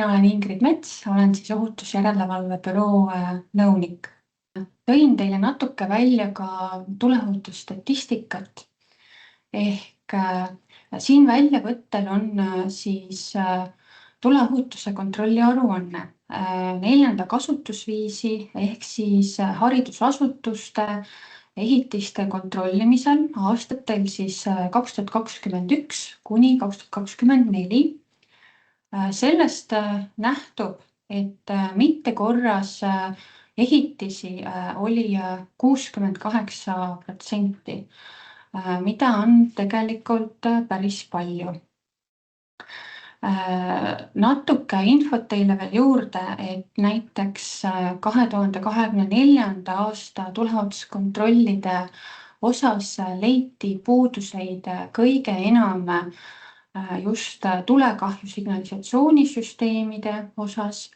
Mina olen Ingrid Mets, olen siis ohutusjärelevalve büroo nõunik. Tõin teile natuke välja ka tuleohutusstatistikat ehk siin väljavõttel on siis tuleohutuse kontrolli aruanne 4. kasutusviisi ehk siis haridusasutuste ehitiste kontrollimisel aastatel siis 2021 kuni 2024. Sellest nähtub, et mittekorras ehitisi oli 68%, mida on tegelikult päris palju. Natuke infot teile veel juurde, et näiteks 2024. aasta tuleohutuskontrollide osas leiti puuduseid kõige enam just tulekahju signalisatsioonisüsteemide osas,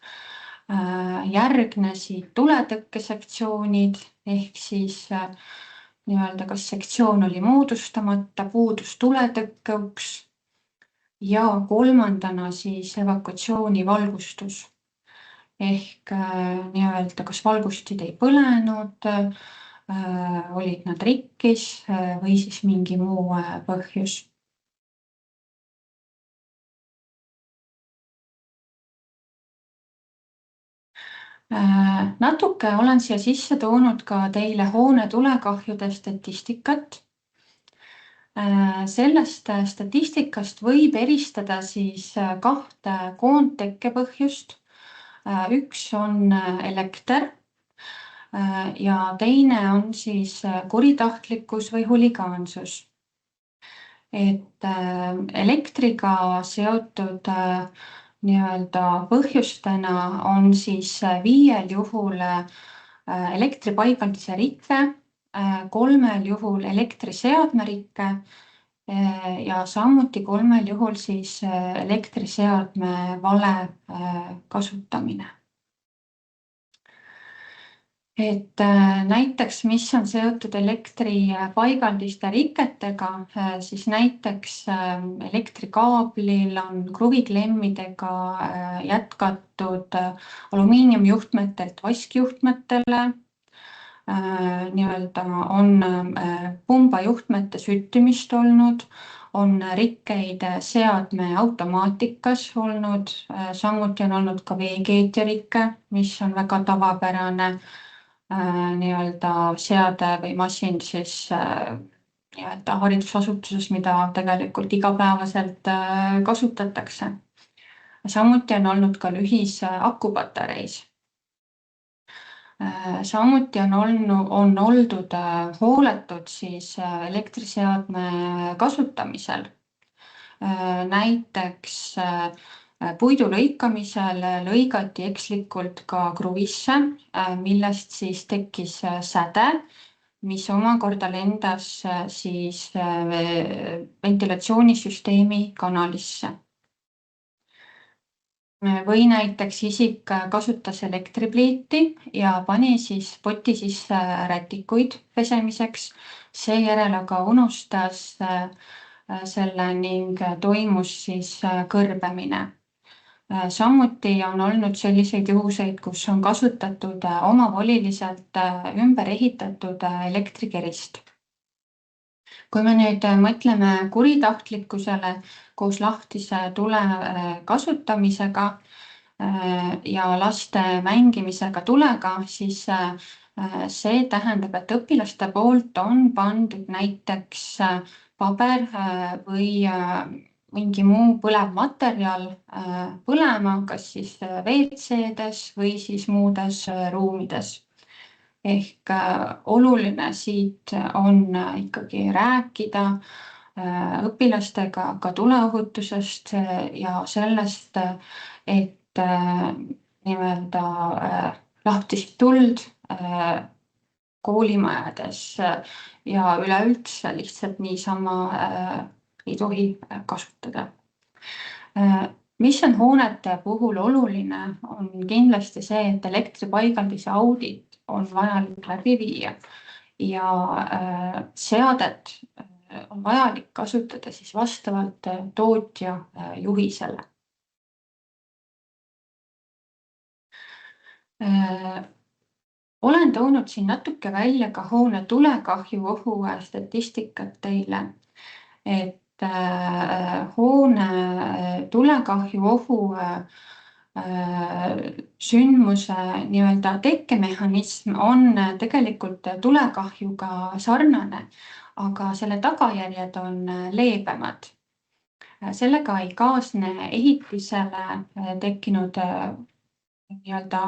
järgnesid tuletõkkesektsioonid ehk siis nii-öelda kas sektsioon oli moodustamata, puudus tuletõkkeuks ja kolmandana siis evakuatsioonivalgustus ehk nii-öelda kas valgustid ei põlenud, olid nad rikkis või siis mingi muu põhjus. Natuke olen siia sisse toonud ka teile hoone tulekahjude statistikat. Sellest statistikast võib eristada siis kahte koondtekkepõhjust. Üks on elekter ja teine on siis kuritahtlikkus või huligaansus. Et elektriga seotud nii-öelda põhjustena on siis 5 juhul elektripaigaldise rike, 3 juhul elektriseadme rike ja samuti 3 juhul siis elektriseadme vale kasutamine. Et näiteks, mis on seotud elektripaigaldiste riketega, siis näiteks elektrikaablil on kruviklemmidega jätkatud alumiiniumjuhtmetelt vaskjuhtmetele, nii-öelda on pumbajuhtmete süttimist olnud, on rikkeid seadme automaatikas olnud, samuti on olnud ka veekeetjarikke, mis on väga tavapärane nii-öelda seade või masin siis nii-öelda haridusasutuses, mida tegelikult igapäevaselt kasutatakse. Samuti on olnud ka lühis akupatareis. Samuti on oldud hooletud siis elektriseadme kasutamisel. Näiteks puidu lõikamisel lõigati ekslikult ka kruvisse, millest siis tekkis säde, mis omakorda lendas siis ventilatsioonisüsteemi kanalisse. Või näiteks isik kasutas elektripliiti ja pani siis poti sisse rätikuid pesemiseks, seejärel aga unustas selle ning toimus siis kõrbemine. Samuti on olnud selliseid juhuseid, kus on kasutatud omavoliliselt ümber ehitatud elektrikerist. Kui me nüüd mõtleme kuritahtlikkusele koos lahtise tule kasutamisega ja laste mängimisega tulega, siis see tähendab, et õpilaste poolt on pandud näiteks paber või mingi muu põlev materjal põlema, kas siis WC-des või siis muudes ruumides. Ehk oluline siit on ikkagi rääkida õpilastega ka tuleohutusest ja sellest, et nii-öelda lahtist tuld koolimajades ja üleüldse lihtsalt niisama ei tohi kasutada. Mis on hoonete puhul oluline, on kindlasti see, et elektripaigaldise audit on vajalik läbi viia ja seadet on vajalik kasutada siis vastavalt tootja juhisele. Olen toonud siin natuke välja ka hoone tulekahju ohu statistikat teile, et hoone tulekahju ohu sündmuse nii-öelda tekkemehhanism on tegelikult tulekahjuga sarnane, aga selle tagajärjed on leebemad. Sellega ei kaasne ehitisele tekkinud nii-öelda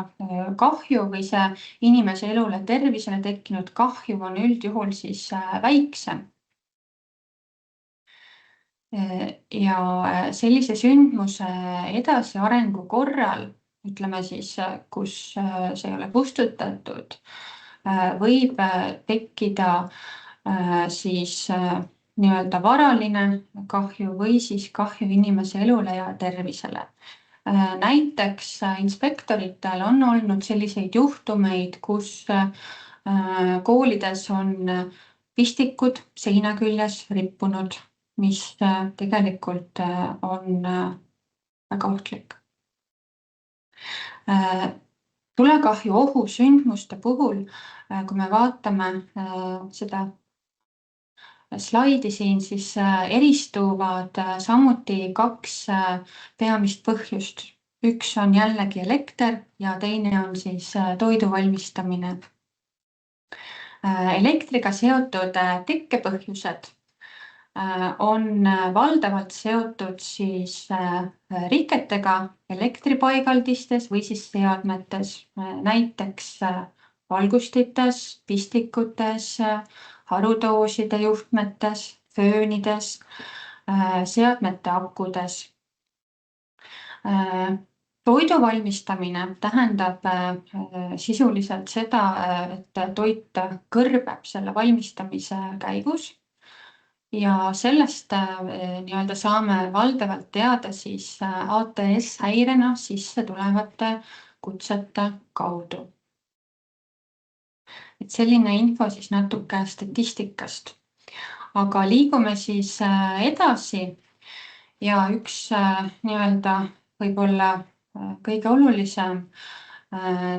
kahju või see inimese elule, tervisele tekkinud kahju on üldjuhul siis väiksem. Ja sellise sündmuse edasiarengu korral, ütleme siis, kus see ei ole kustutatud, võib tekkida siis nii-öelda varaline kahju või siis kahju inimese elule ja tervisele. Näiteks inspektoritel on olnud selliseid juhtumeid, kus koolides on pistikud seina küljes rippunud, mis tegelikult on väga ohtlik. Tulekahju ohusündmuste puhul, kui me vaatame seda slaidi siin, siis eristuvad samuti kaks peamist põhjust. Üks on jällegi elekter ja teine on siis toidu valmistamine. Elektriga seotud tekkepõhjused on valdavalt seotud siis riketega elektripaigaldistes või siis seadmetes, näiteks valgustites, pistikutes, harudooside juhtmetes, föönides, seadmete akudes. Toidu valmistamine tähendab sisuliselt seda, et toit kõrbeb selle valmistamise käigus ja sellest nii-öelda saame valdavalt teada siis ATS häirena sisse tulevate kutsete kaudu. Et selline info siis natuke statistikast. Aga liigume siis edasi ja üks nii-öelda võib-olla kõige olulisem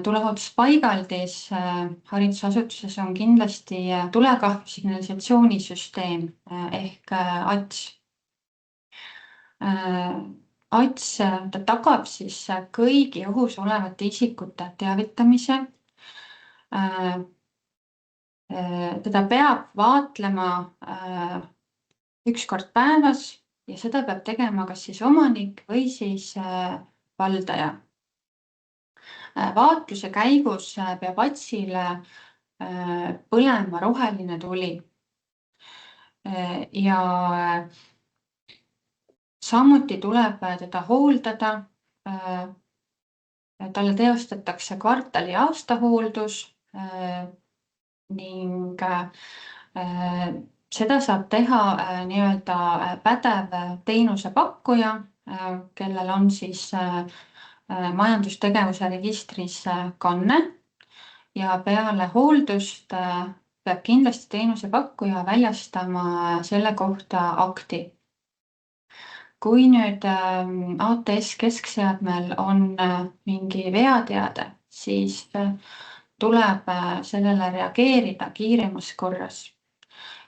tuleohutuspaigaldis haridusasutuses on kindlasti tulekahju signalisatsioonisüsteem ehk ATS. ATS ta tagab siis kõigi ohus olevate isikute teavitamise. Teda peab vaatlema üks kord päevas ja seda peab tegema kas siis omanik või siis valdaja. Vaatluse käigus peab ATS-ile põlema roheline tuli. Ja samuti tuleb teda hooldada. Talle teostatakse kvartali aastahooldus ning seda saab teha nii-öelda pädev teenusepakkuja, kellel on siis majandustegevuse registris kanne ja peale hooldust peab kindlasti teenusepakkuja väljastama selle kohta akti. Kui nüüd ATS keskseadmel on mingi veateade, siis tuleb sellele reageerida kiiremas korras.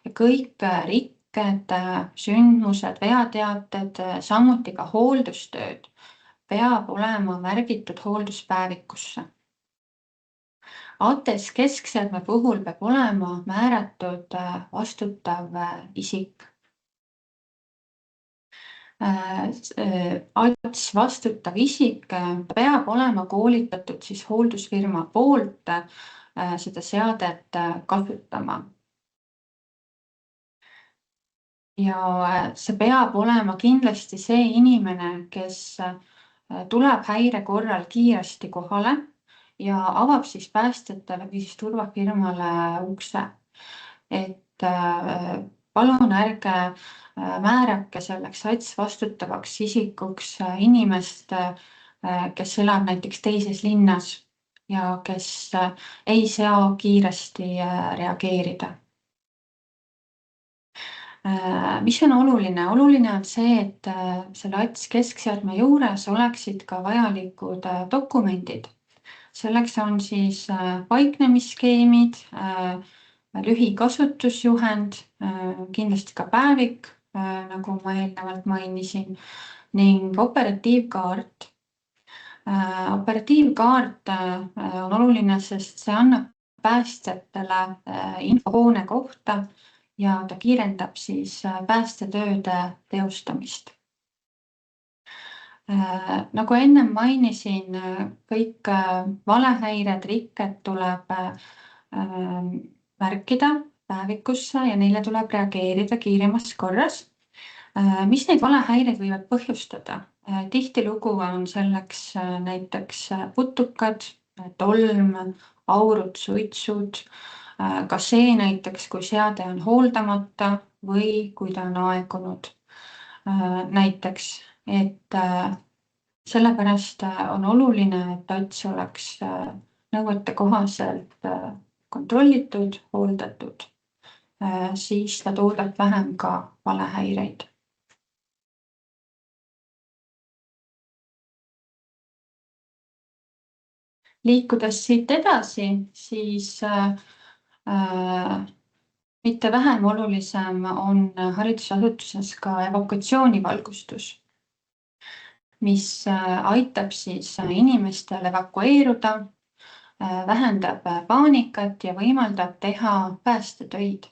Ja kõik rikked, sündmused, veateated, samuti ka hooldustööd peab olema märgitud hoolduspäevikusse. ATS keskseadme puhul peab olema määratud vastutav isik. ATS vastutav isik peab olema koolitatud siis hooldusfirma poolt seda seadet kasutama. Ja see peab olema kindlasti see inimene, kes tuleb häire korral kiiresti kohale ja avab siis päästjatele või siis turvafirmale ukse. Et palun ärge määrake selleks ATS vastutavaks isikuks inimest, kes elab näiteks teises linnas ja kes ei saa kiiresti reageerida. Mis on oluline? Oluline on see, et selle ATS keskseadme juures oleksid ka vajalikud dokumendid. Selleks on siis paiknemisskeemid, lühikasutusjuhend, kindlasti ka päevik, nagu ma eelnevalt mainisin, ning operatiivkaart. Operatiivkaart on oluline, sest see annab päästjatele info hoone kohta ja ta kiirendab siis päästetööde teostamist. Nagu ennem mainisin, kõik valehäired, rikked tuleb märkida päevikusse ja neile tuleb reageerida kiiremas korras. Mis neid valehäireid võivad põhjustada? Tihtilugu on selleks näiteks putukad, tolm, aurud, suitsud, ka see näiteks, kui seade on hooldamata või kui ta on aegunud. Näiteks, et sellepärast on oluline, et tots oleks nõuete kohaselt kontrollitud, hooldatud, siis ta toodab vähem ka valehäireid. Liikudes siit edasi, siis mitte vähem olulisem on haridusasutuses ka evakuatsioonivalgustus, mis aitab siis inimestel evakueeruda, vähendab paanikat ja võimaldab teha päästetöid.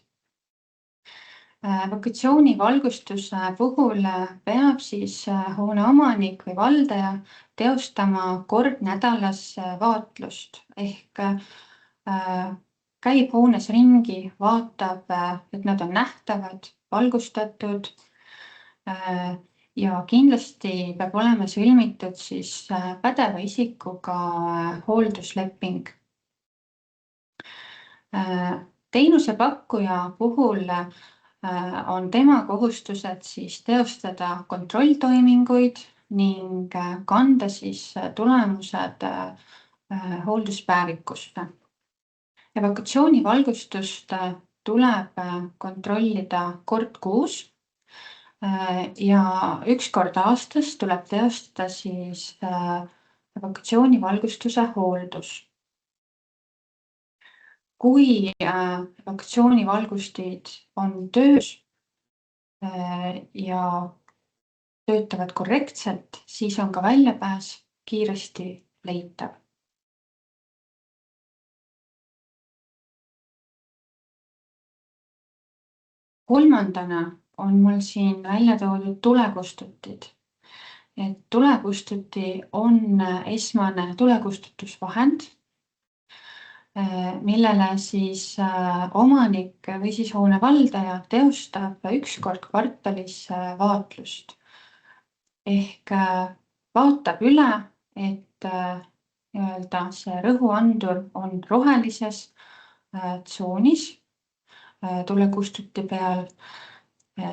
Evakuatsioonivalgustuse puhul peab siis hoone omanik või valdaja teostama kord nädalas vaatlust ehk käib hoones ringi, vaatab, et nad on nähtavad, valgustatud ja kindlasti peab olema sõlmitud siis pädeva isikuga hooldusleping. Teenusepakkuja puhul on tema kohustused siis teostada kontrolltoiminguid ning kanda siis tulemused hoolduspäevikusse. Evakuatsioonivalgustust tuleb kontrollida kord kuus ja üks kord aastas tuleb teostada siis evakuatsioonivalgustuse hooldus. Kui evakuatsioonivalgustid on töös ja töötavad korrektselt, siis on ka väljapääs kiiresti leitav. Kolmandana on mul siin välja toodud tulekustutid. Et tulekustuti on esmane tulekustutusvahend, millele siis omanik või siis hoone valdaja teostab üks kord kvartalis vaatlust. Ehk vaatab üle, et see rõhuandur on rohelises tsoonis tulekustuti peal.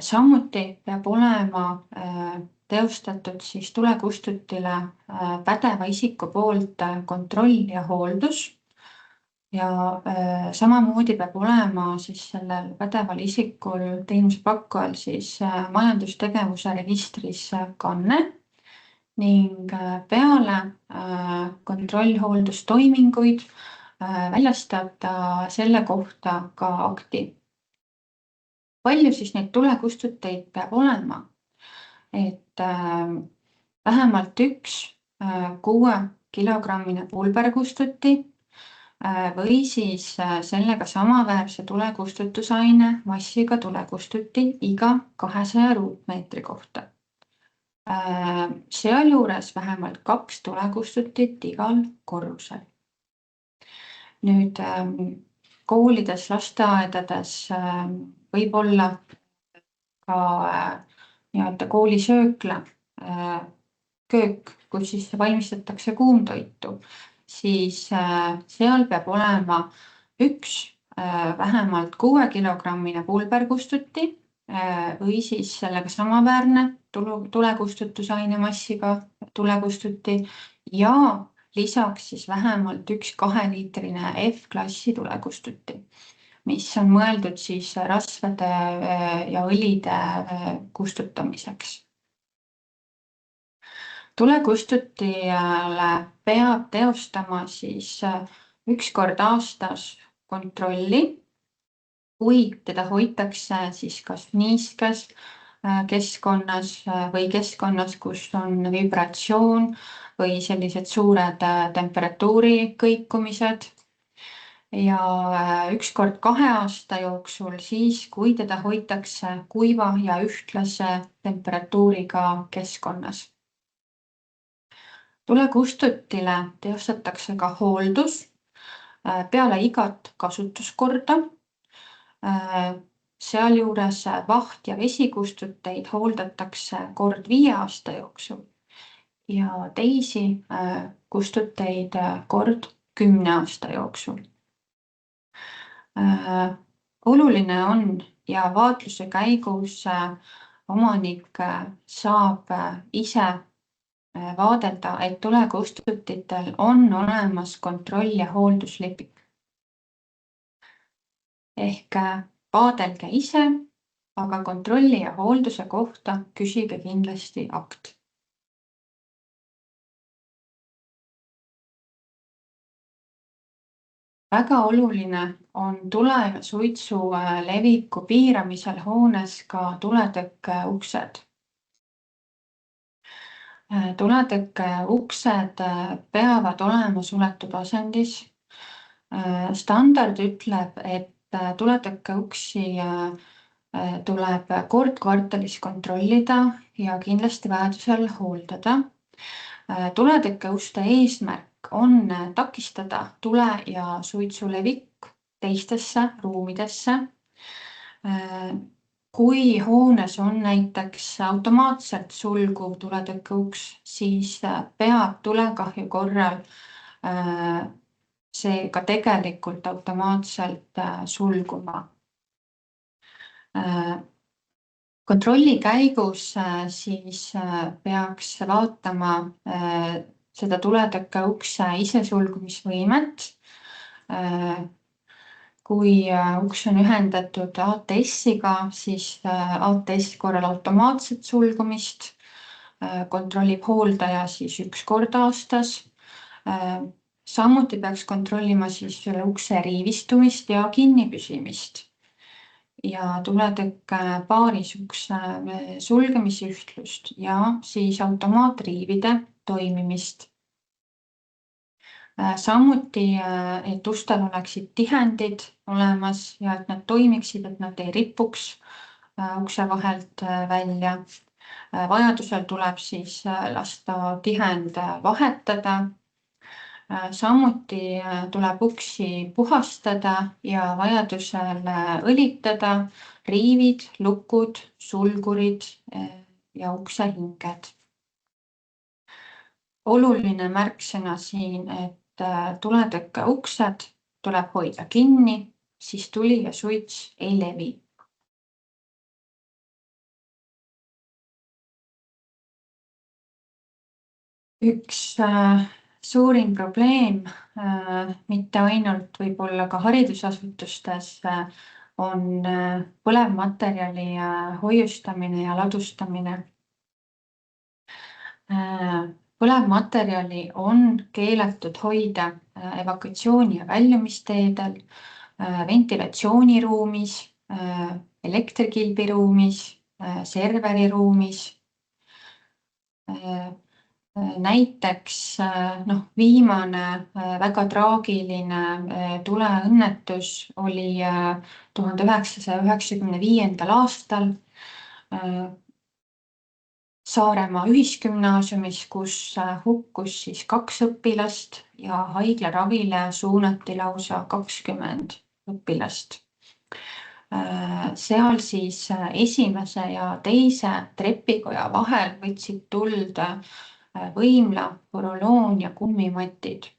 Samuti peab olema teostatud siis tulekustutile pädeva isiku poolt kontroll ja hooldus. Ja samamoodi peab olema siis sellel pädeval isikul, teenusepakkujal siis majandustegevuse registris kanne ning peale kontrollhooldustoiminguid väljastab ta selle kohta ka akti. Palju siis neid tulekustuteid peab olema? Et vähemalt üks 6-kilogrammine pulberkustuti või siis sellega samaväärse tulekustutusaine massiga tulekustuti iga 200 ruutmeetri kohta. Sealjuures vähemalt 2 tulekustutit igal korrusel. Nüüd koolides, lasteaedades võib olla ka nii-öelda koolisöökla, köök, kus siis valmistatakse kuumtoitu. Siis seal peab olema üks vähemalt 6-kilogrammine pulberkustuti või siis sellega samaväärne tulekustutusaine massiga tulekustuti ja lisaks siis vähemalt üks 2-liitrine F-klassi tulekustuti, mis on mõeldud siis rasvade ja õlide kustutamiseks. Tulekustutijale peab teostama siis 1 kord aastas kontrolli, kui teda hoitakse siis kas niiskes keskkonnas või keskkonnas, kus on vibratsioon või sellised suured temperatuuri kõikumised. Ja 1 kord 2 aasta jooksul siis, kui teda hoitakse kuiva ja ühtlase temperatuuriga keskkonnas. Tulekustutile teostatakse ka hooldus peale igat kasutuskorda. Sealjuures vaht- ja vesikustuteid hooldatakse kord 5 aasta jooksul ja teisi kustuteid kord 10 aasta jooksul. Oluline on ja vaatluse käigus omanik saab ise vaadelda, et tulekustutitel on olemas kontroll- ja hooldusleping. Ehk vaadelge ise, aga kontrolli ja hoolduse kohta küsige kindlasti akt. Väga oluline on tule ja suitsu leviku piiramisel hoones ka tuletõkke uksed. Tuletõkke uksed peavad olema suletud asendis. Standard ütleb, et tuletõkke uksi tuleb kord kvartalis kontrollida ja kindlasti vajadusel hooldada. Tuletõkkeuste eesmärk on takistada tule ja suitsu levik teistesse ruumidesse. Kui hoones on näiteks automaatselt sulguv tuletõkkeuks, siis peab tulekahju korral see ka tegelikult automaatselt sulguma. Kontrolli käigus siis peaks vaatama seda tuletõkkeukse isesulgumisvõimet. Kui uks on ühendatud ATS-iga, siis ATS korral automaatset sulgumist kontrollib hooldaja siis 1 kord aastas. Samuti peaks kontrollima siis selle ukse riivistumist ja kinnipüsimist. Ja tuletõkke paarisukse sulgemisühtlust ja siis automaatriivide toimimist. Samuti, et ustel oleksid tihendid olemas ja et nad toimiksid, et nad ei ripuks ukse vahelt välja. Vajadusel tuleb siis lasta tihend vahetada. Samuti tuleb uksi puhastada ja vajadusel õlitada riivid, lukud, sulgurid ja uksehinged. Oluline märksõna siin, et tuletõkke uksed tuleb hoida kinni, siis tuli ja suits ei levi. Üks suurim probleem, mitte ainult võib-olla ka haridusasutustes, on põlevmaterjali hoiustamine ja ladustamine. Põlevmaterjali on keelatud hoida evakuatsiooni- ja väljumisteedel, ventilatsiooniruumis, elektrikilbiruumis, serveriruumis. Näiteks viimane väga traagiline tuleõnnetus oli 1995. aastal Saaremaa Ühisgümnaasiumis, kus hukkus siis 2 õpilast ja haiglaravile suunati lausa 20 õpilast. Seal siis esimese ja teise trepikoja vahel võtsid tuld võimla, poroloon ja kummimatid.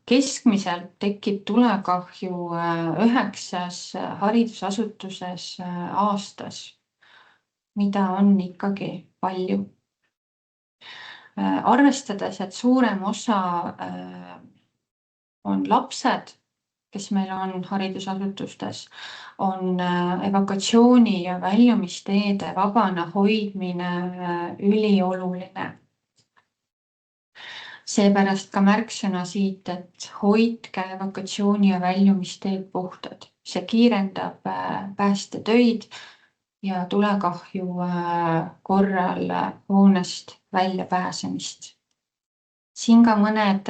Keskmiselt tekib tulekahju 9 haridusasutuses aastas, mida on ikkagi palju. Arvestades, et suurem osa on lapsed, kes meil on haridusasutustes, on evakuatsiooni ja väljumisteede vabana hoidmine ülioluline. Seepärast ka märksõna siit, et hoidke evakuatsiooni ja väljumisteed puhtad. See kiirendab päästetöid ja tulekahju korral hoonest välja pääsemist. Siin ka mõned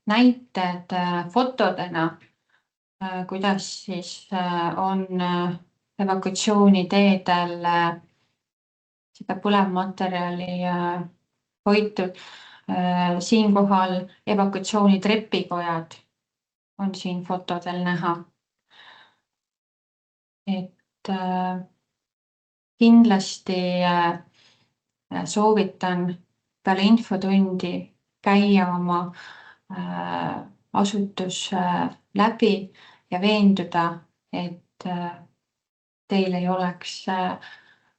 näited fotodena, kuidas siis on evakuatsiooniteedel seda põlevmaterjali hoitud. Siinkohal evakuatsioonitrepikojad on siin fotodel näha. Et kindlasti soovitan peale infotundi käia oma asutus läbi ja veenduda, et teil ei oleks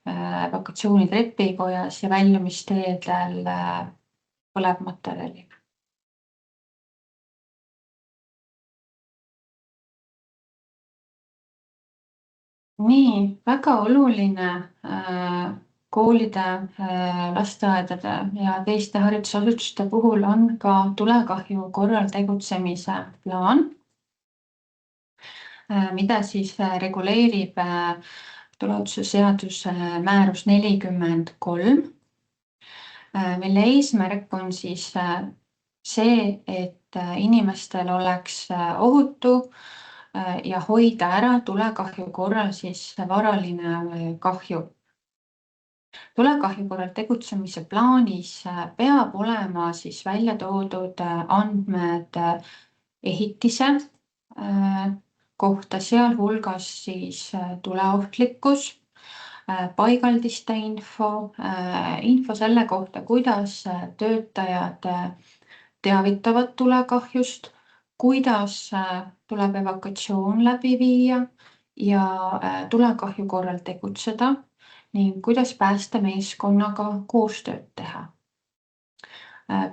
evakuatsioonitrepikojas ja väljumisteedel põlevmaterjali. Nii, väga oluline koolide, lasteaedade ja teiste haridusasutuste puhul on ka tulekahju korral tegutsemise plaan, mida siis reguleerib tuleohutuse seaduse määrus 43, mille eesmärk on siis see, et inimestel oleks ohutu ja hoida ära tulekahju korral siis varaline kahju. Tulekahju korral tegutsemise plaanis peab olema siis välja toodud andmed ehitise kohta, sealhulgas siis tuleohtlikkus, paigaldiste info selle kohta, kuidas töötajad teavitavad tulekahjust, kuidas tuleb evakuatsioon läbi viia ja tulekahju korral tegutseda ning kuidas päästemeeskonnaga koostööd teha.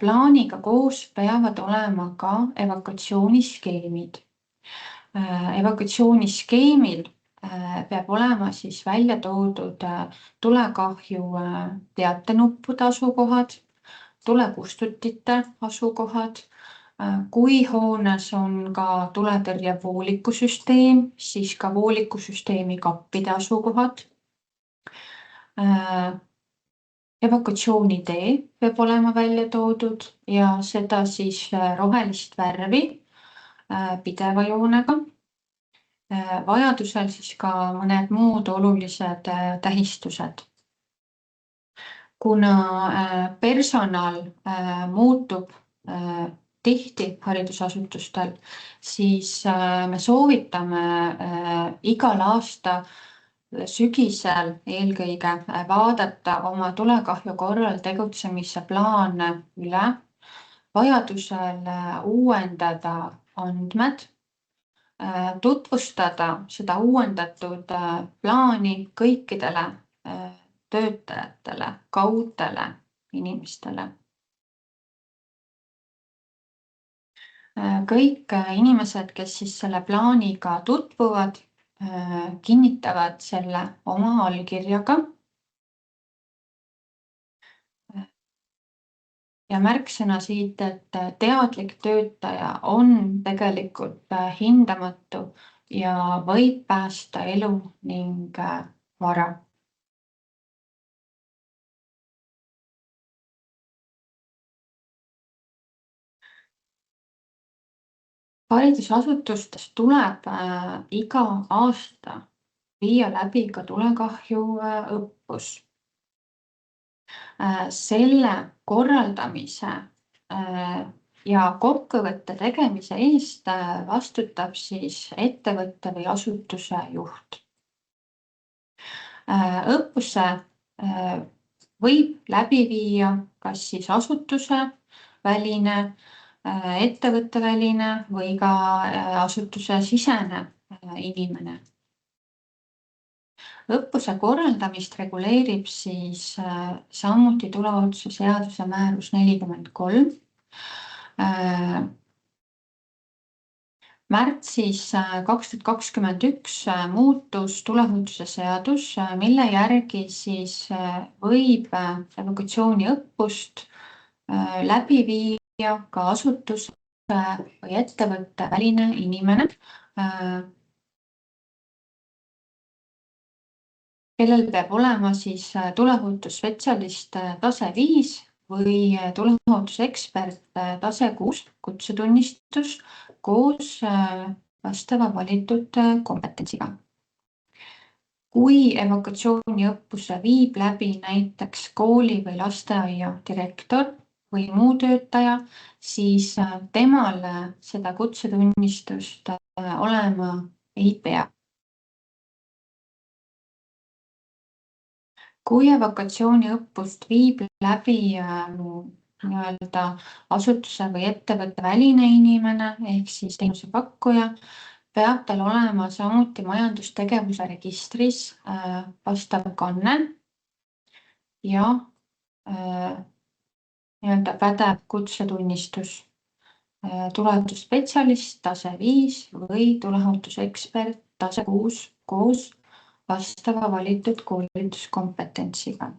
Plaaniga koos peavad olema ka evakuatsiooniskeemid. Evakuatsiooniskeemil peab olema siis välja toodud tulekahju teatenuppude asukohad, tulepustutite asukohad. Kui hoones on ka tuletõrje voolikusüsteem, siis ka voolikusüsteemi kappide asukohad. Evakuatsioonitee peab olema välja toodud ja seda siis rohelist värvi pideva joonega. Vajadusel siis ka mõned muud olulised tähistused. Kuna personal muutub tihti haridusasutustel, siis me soovitame igal aasta sügisel eelkõige vaadata oma tulekahju korral tegutsemise plaane üle, vajadusel uuendada andmed, tutvustada seda uuendatud plaani kõikidele töötajatele, kaudtele inimestele. Kõik inimesed, kes siis selle plaaniga tutvuvad, kinnitavad selle oma allkirjaga. Ja märksõna siit, et teadlik töötaja on tegelikult hindamatu ja võib päästa elu ning vara. Haridusasutustes tuleb iga aasta viia läbi ka tulekahju õppus. Selle korraldamise ja kokkuvõtte tegemise eest vastutab siis ettevõtte või asutuse juht. Õppuse võib läbi viia kas siis asutuse väline, ettevõtteväline või ka asutuse sisene inimene. Õppuse korraldamist reguleerib siis samuti tuleohutuse seaduse määrus 43. Märtsis 2021 muutus tuleohutuse seadus, mille järgi siis võib evakuatsiooniõppust läbi viia ka asutuse või ettevõtte väline inimene, kellel peab olema siis tuleohutusspetsialist tase 5 või tuleohutusekspert tase 6 kutsetunnistus koos vastava valitud kompetentsiga. Kui evakuatsiooniõppuse viib läbi näiteks kooli või lasteaia direktor või muu töötaja, siis temal seda kutsetunnistust olema ei pea. Kui evakuatsiooniõppust viib läbi nii-öelda asutuse või ettevõtte väline inimene ehk siis teenusepakkuja, peab tal olema samuti majandustegevuse registris vastav kanne ja nii-öelda pädev kutsetunnistus, tuleohutusspetsialist tase 5 või tuleohutusekspert tase 6 koos vastava valitud koolituskompetentsiga.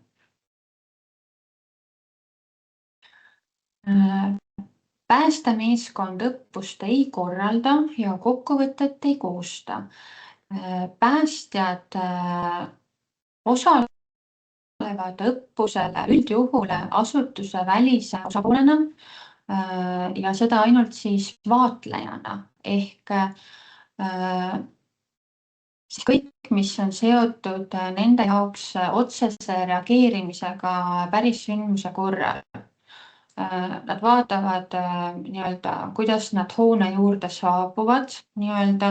Päästemeeskond õppust ei korralda ja kokkuvõtet ei koosta. Päästjad osalevad õppusel üldjuhul asutuse välise osapoolena ja seda ainult siis vaatlejana ehk siis kõik, mis on seotud nende jaoks otsese reageerimisega pärissündmuse korral. Nad vaatavad nii-öelda, kuidas nad hoone juurde saabuvad, nii-öelda,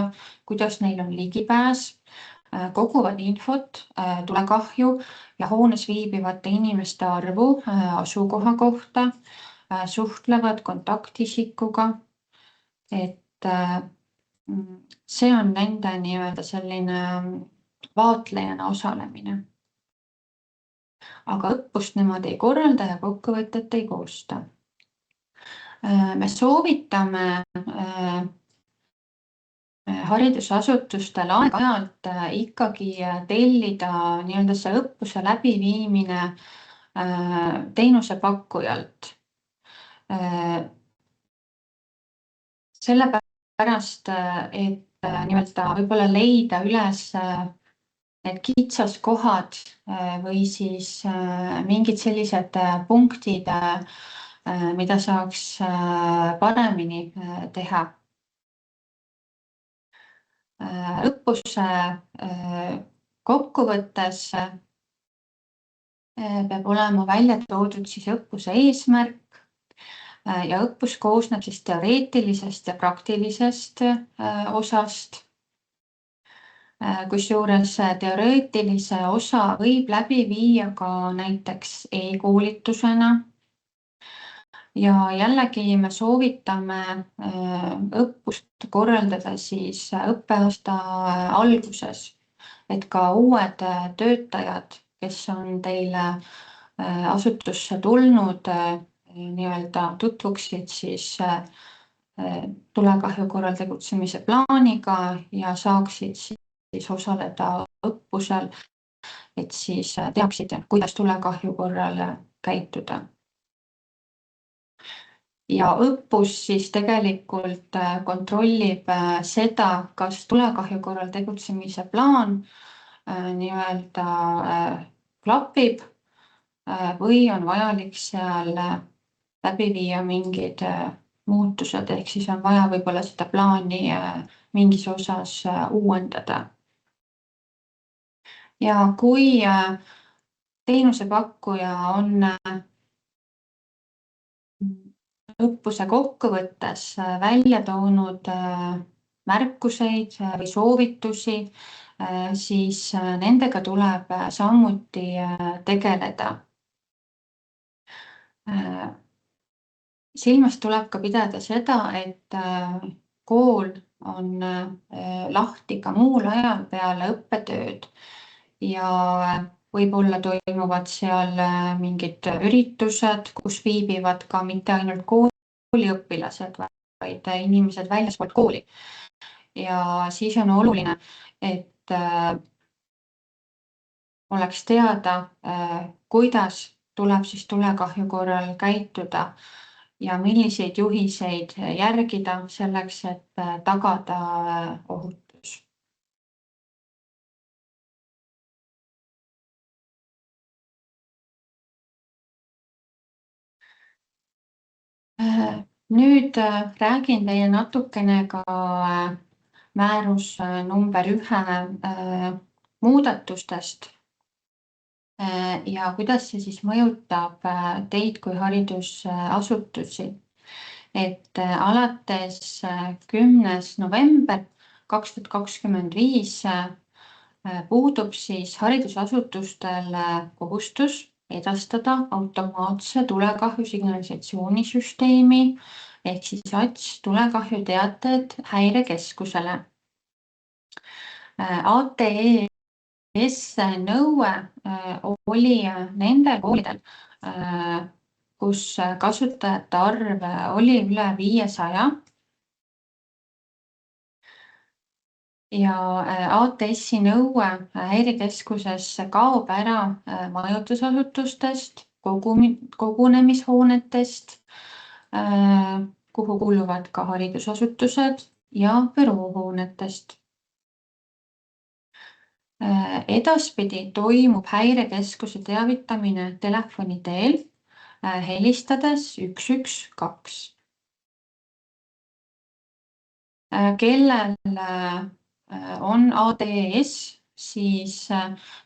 kuidas neil on ligipääs, koguvad infot tulekahju ja hoones viibivate inimeste arvu, asukoha kohta, suhtlevad kontaktisikuga, et see on nende nii-öelda selline vaatlejana osalemine. Aga õppust nemad ei korralda ja kokkuvõtet ei koosta. Me soovitame haridusasutustel aeg-ajalt ikkagi tellida nii-öelda see õppuse läbiviimine teenusepakkujalt. Sellepärast, et nii-öelda võib-olla leida üles need kitsaskohad või siis mingid sellised punktid, mida saaks paremini teha. Õppuse kokkuvõttes peab olema välja toodud siis õppuse eesmärk ja õppus koosneb siis teoreetilisest ja praktilisest osast. Kusjuures teoreetilise osa võib läbi viia ka näiteks e-koolitusena. Ja jällegi me soovitame õppust korraldada siis õppeaasta alguses, et ka uued töötajad, kes on teile asutusse tulnud, nii-öelda tutvuksid siis tulekahju korral tegutsemise plaaniga ja saaksid siis osaleda õppusel, et siis teaksid, kuidas tulekahju korral käituda. Ja õppus siis tegelikult kontrollib seda, kas tulekahju korral tegutsemise plaan nii-öelda klapib või on vajalik seal läbi viia mingid muutused, ehk siis on vaja võib-olla seda plaani mingis osas uuendada. Ja kui teenusepakkuja on õppuse kokkuvõttes välja toonud märkuseid või soovitusi, siis nendega tuleb samuti tegeleda. Silmas tuleb ka pidada seda, et kool on lahti ka muul ajal peale õppetööd ja võib-olla toimuvad seal mingid üritused, kus viibivad ka mitte ainult kooliõpilased, inimesed väljaspoolt kooli. Ja siis on oluline, et oleks teada, kuidas tuleb siis tulekahju korral käituda ja milliseid juhiseid järgida selleks, et tagada ohutus. Nüüd räägin teile natukene ka määrus number 1 muudatustest ja kuidas see siis mõjutab teid kui haridusasutusi. Et alates 10. november 2025 puudub siis haridusasutustel kohustus edastada automaatse tulekahju signalisatsioonisüsteemi ehk siis ATS tulekahju teated häirekeskusele. ATS nõue oli nendel koolidel, kus kasutajate arv oli üle 500 ja ATS-i nõue häirekeskuses kaob ära majutusasutustest, kogunemishoonetest, kuhu kuuluvad ka haridusasutused ja büroohoonetest. Edaspidi toimub häirekeskuse teavitamine telefoni teel, helistades 112. Kellel on ATS, siis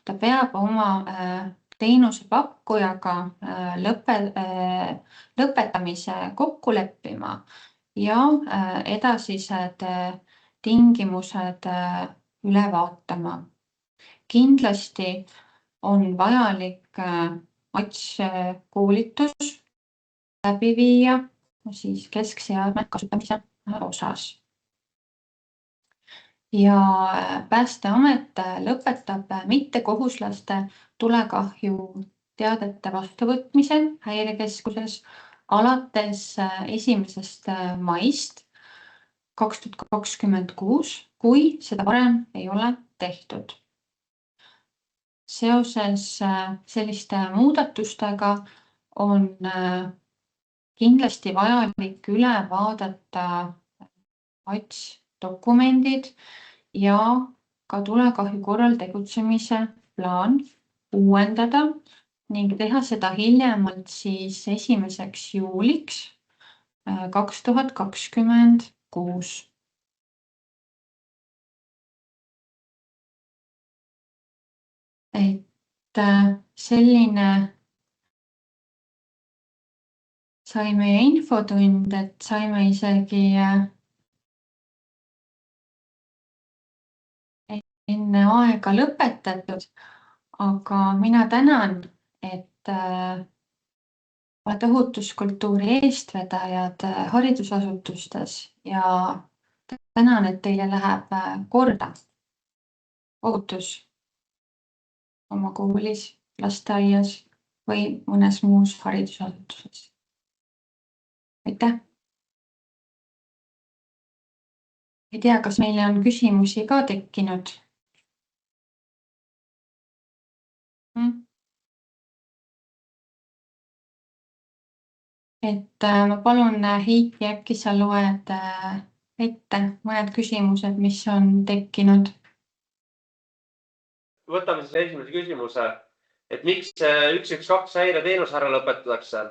ta peab oma teenusepakkujaga lõpetamise kokku leppima ja edasised tingimused üle vaatama. Kindlasti on vajalik ATS koolitus läbi viia siis keskseadme kasutamise osas. Ja Päästeamet lõpetab mittekohuslaste tulekahju teadete vastuvõtmise häirekeskuses alates 1. maist 2026, kui seda varem ei ole tehtud. Seoses selliste muudatustega on kindlasti vajalik üle vaadata ATS dokumendid ja ka tulekahju korral tegutsemise plaan uuendada ning teha seda hiljemalt siis 1. juuliks 2026. Et selline sai meie infotund, et saime isegi enne aega lõpetatud, aga mina tänan, et olete ohutuskultuuri eestvedajad haridusasutustes ja tänan, et teile läheb korda ohutus oma koolis, lasteaias või mõnes muus haridusasutuses. Aitäh! Ei tea, kas meile on küsimusi ka tekkinud? Et ma palun, Heiki, äkki sa loed ette mõned küsimused, mis on tekkinud? Võtame siis esimese küsimuse, et miks 112 häireteenus ära lõpetatakse?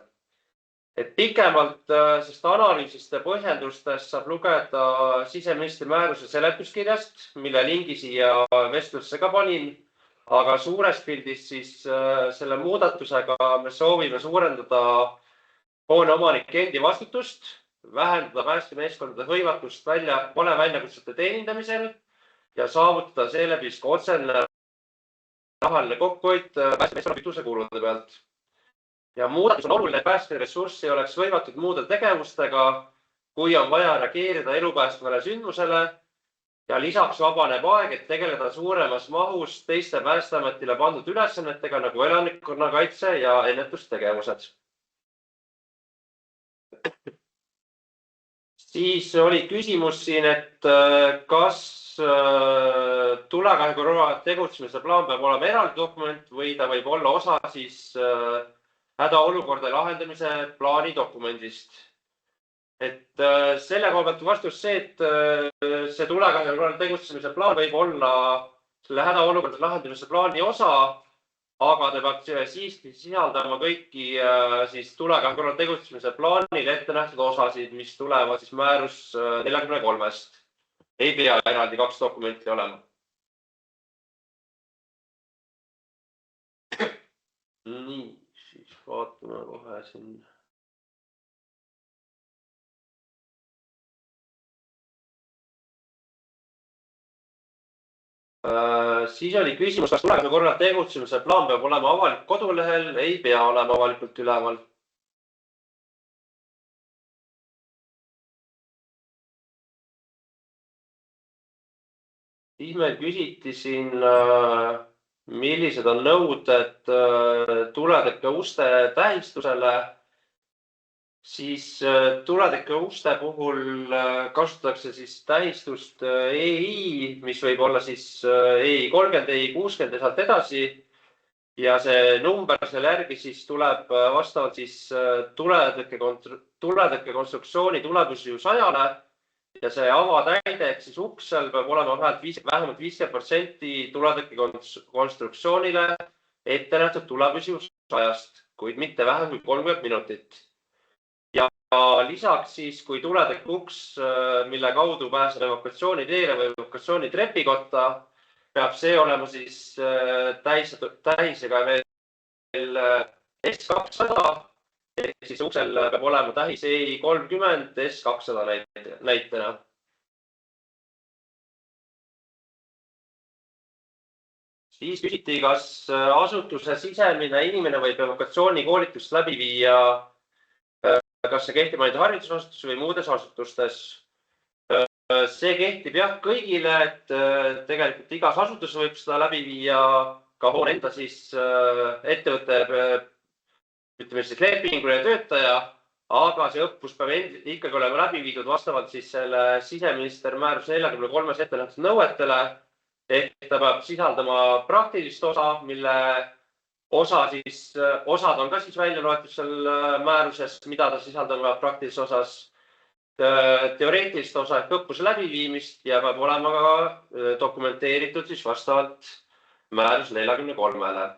Et pikemalt sest analüüsist ja põhjendustest saab lugeda siseministri määruse seletuskirjast, mille lingi siia vestlusse ka panin, aga suures pildis siis selle muudatusega me soovime suurendada hoone omanike endi vastutust, vähendada päästemeeskondade hõivatust valeväljakutsete teenindamisel ja saavutada seeläbi ka otsene rahaline kokkuhoid päästemeeskonna kütusekulude pealt. Ja muudatus on oluline, et päästeressurssi oleks hõivatud muude tegevustega, kui on vaja reageerida elupäästvale sündmusele ja lisaks vabaneb aeg, et tegeleda suuremas mahus teiste Päästeametile pandud ülesannetega nagu elanikkonnakaitse ja ennetustegevused. Siis oli küsimus siin, et kas tulekahju korral tegutsemise plaan peab olema eraldi dokument või ta võib olla osa siis hädaolukorda lahendamise plaani dokumendist. Et selle koha pealt vastus see, et see tulekahju korral tegutsemise plaan võib olla selle hädaolukorda lahendamise plaani osa, aga ta peab siiski sisaldama kõiki siis tulekahju korral tegutsemise plaanil ette nähtud osasid, mis tulevad siis määrus 43-st. Ei pea eraldi 2 dokumenti olema. Nii, siis vaatame kohe siin. Siis oli küsimus, kas tulekahju korral tegutsemise plaan peab olema avalik kodulehel, ei pea olema avalikult üleval. Siis meil küsiti siin, millised on nõuded tuletõkke uste tähistusele. Siis tuletõkke uste puhul kasutatakse siis tähistust EI, mis võib olla siis EI 30, EI 60 ja sealt edasi. Ja see number selle järgi siis tuleb vastavalt siis tuletõkke konstruktsiooni tulemusjõu 100-le. Ja see avatäide ehk siis uksel peab olema vähemalt 50% tuletõkke konstruktsioonile ette nähtud tulemusjõu 100-st, kuid mitte vähem kui 30 minutit. Ja lisaks siis, kui tuletõkke uks, mille kaudu pääseb evakuatsiooniteele või evakuatsioonitrepikotta, peab see olema siis tähisega veel S200. Ehk siis uksel peab olema tähis EI 30 S200 näitena. Siis küsiti, kas asutuse sisemine inimene võib evakuatsioonikoolitust läbi viia, kas see kehtib ainult haridusasutuses või muudes asutustes. See kehtib jah kõigile, et tegelikult igas asutuses võib seda läbi viia, ka hoone enda siis ettevõtte ütleme siis lepingule töötaja, aga see õppus peab ikkagi olema läbi viidud vastavalt siis selle siseminister määrus 43 ette nähtud nõuetele. Ehk ta peab sisaldama praktilist osa, mille osad on ka siis välja loetud seal määruses, mida ta sisaldama praktilises osas. Teoreetilist osa ehk õppuse läbiviimist ja peab olema ka dokumenteeritud siis vastavalt määrus 43-le.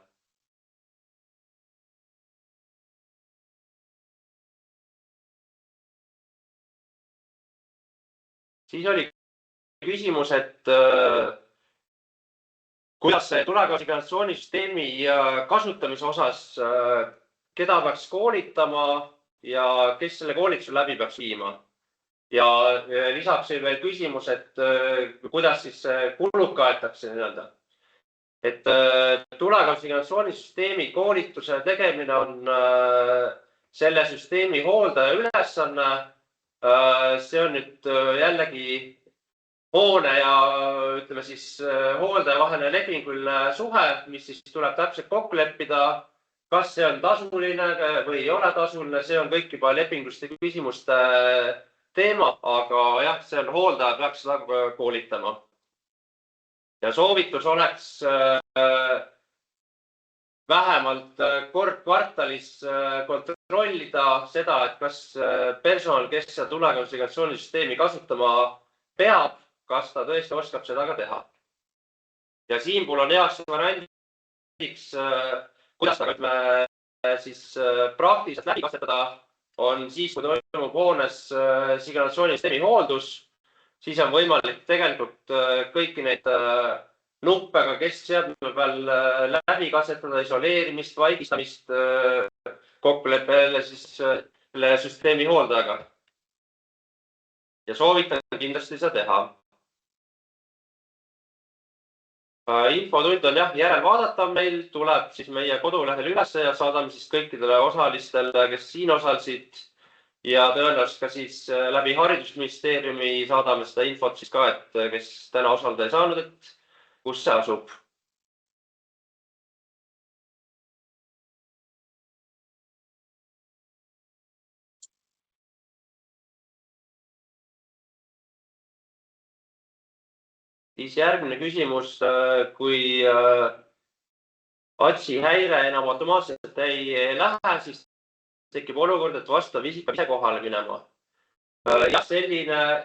Siis oli küsimus, et kuidas see tulekahjusignalisatsioonisüsteemi kasutamise osas, keda peaks koolitama ja kes selle koolituse läbi peaks viima. Ja lisaks oli veel küsimus, et kuidas siis kulud kaetakse nii-öelda. Et tulekahjusignalisatsioonisüsteemi koolituse tegemine on selle süsteemi hooldaja ülesanne. See on nüüd jällegi hoone ja ütleme siis hooldaja vaheline lepinguline suhe, mis siis tuleb täpselt kokku leppida, kas see on tasuline või ei ole tasuline, see on kõik juba lepinguste küsimuste teema, aga jah, see on hooldaja peaks seda koolitama. Ja soovitus oleks vähemalt kord kvartalis kontrollida seda, et kas personal, kes seda tulekahjusignalisatsioonisüsteemi kasutama peab, kas ta tõesti oskab seda ka teha. Ja siinpool on heaks variandiks, kuidas ta ütleme siis praktiliselt läbi katsetada, on siis, kui toimub hoones signalisatsioonisüsteemi hooldus, siis on võimalik tegelikult kõiki neid nuppe ka keskseadme peal läbi katsetada, isoleerimist, vaigistamist, kokkuleppele siis selle süsteemi hooldajaga. Ja soovitan kindlasti seda teha. Infotund on jah järelvaadatav meil, tuleb siis meie kodulehel üles ja saadame siis kõikidele osalistele, kes siin osalesid. Ja tõenäoliselt ka siis läbi haridusministeeriumi saadame seda infot siis ka, et kes täna osaleda ei saanud, et kus see asub. Siis järgmine küsimus, kui ATSi häire enam automaatselt ei lähe, siis tekib olukord, et vastav isik peab ise kohale minema. Jah,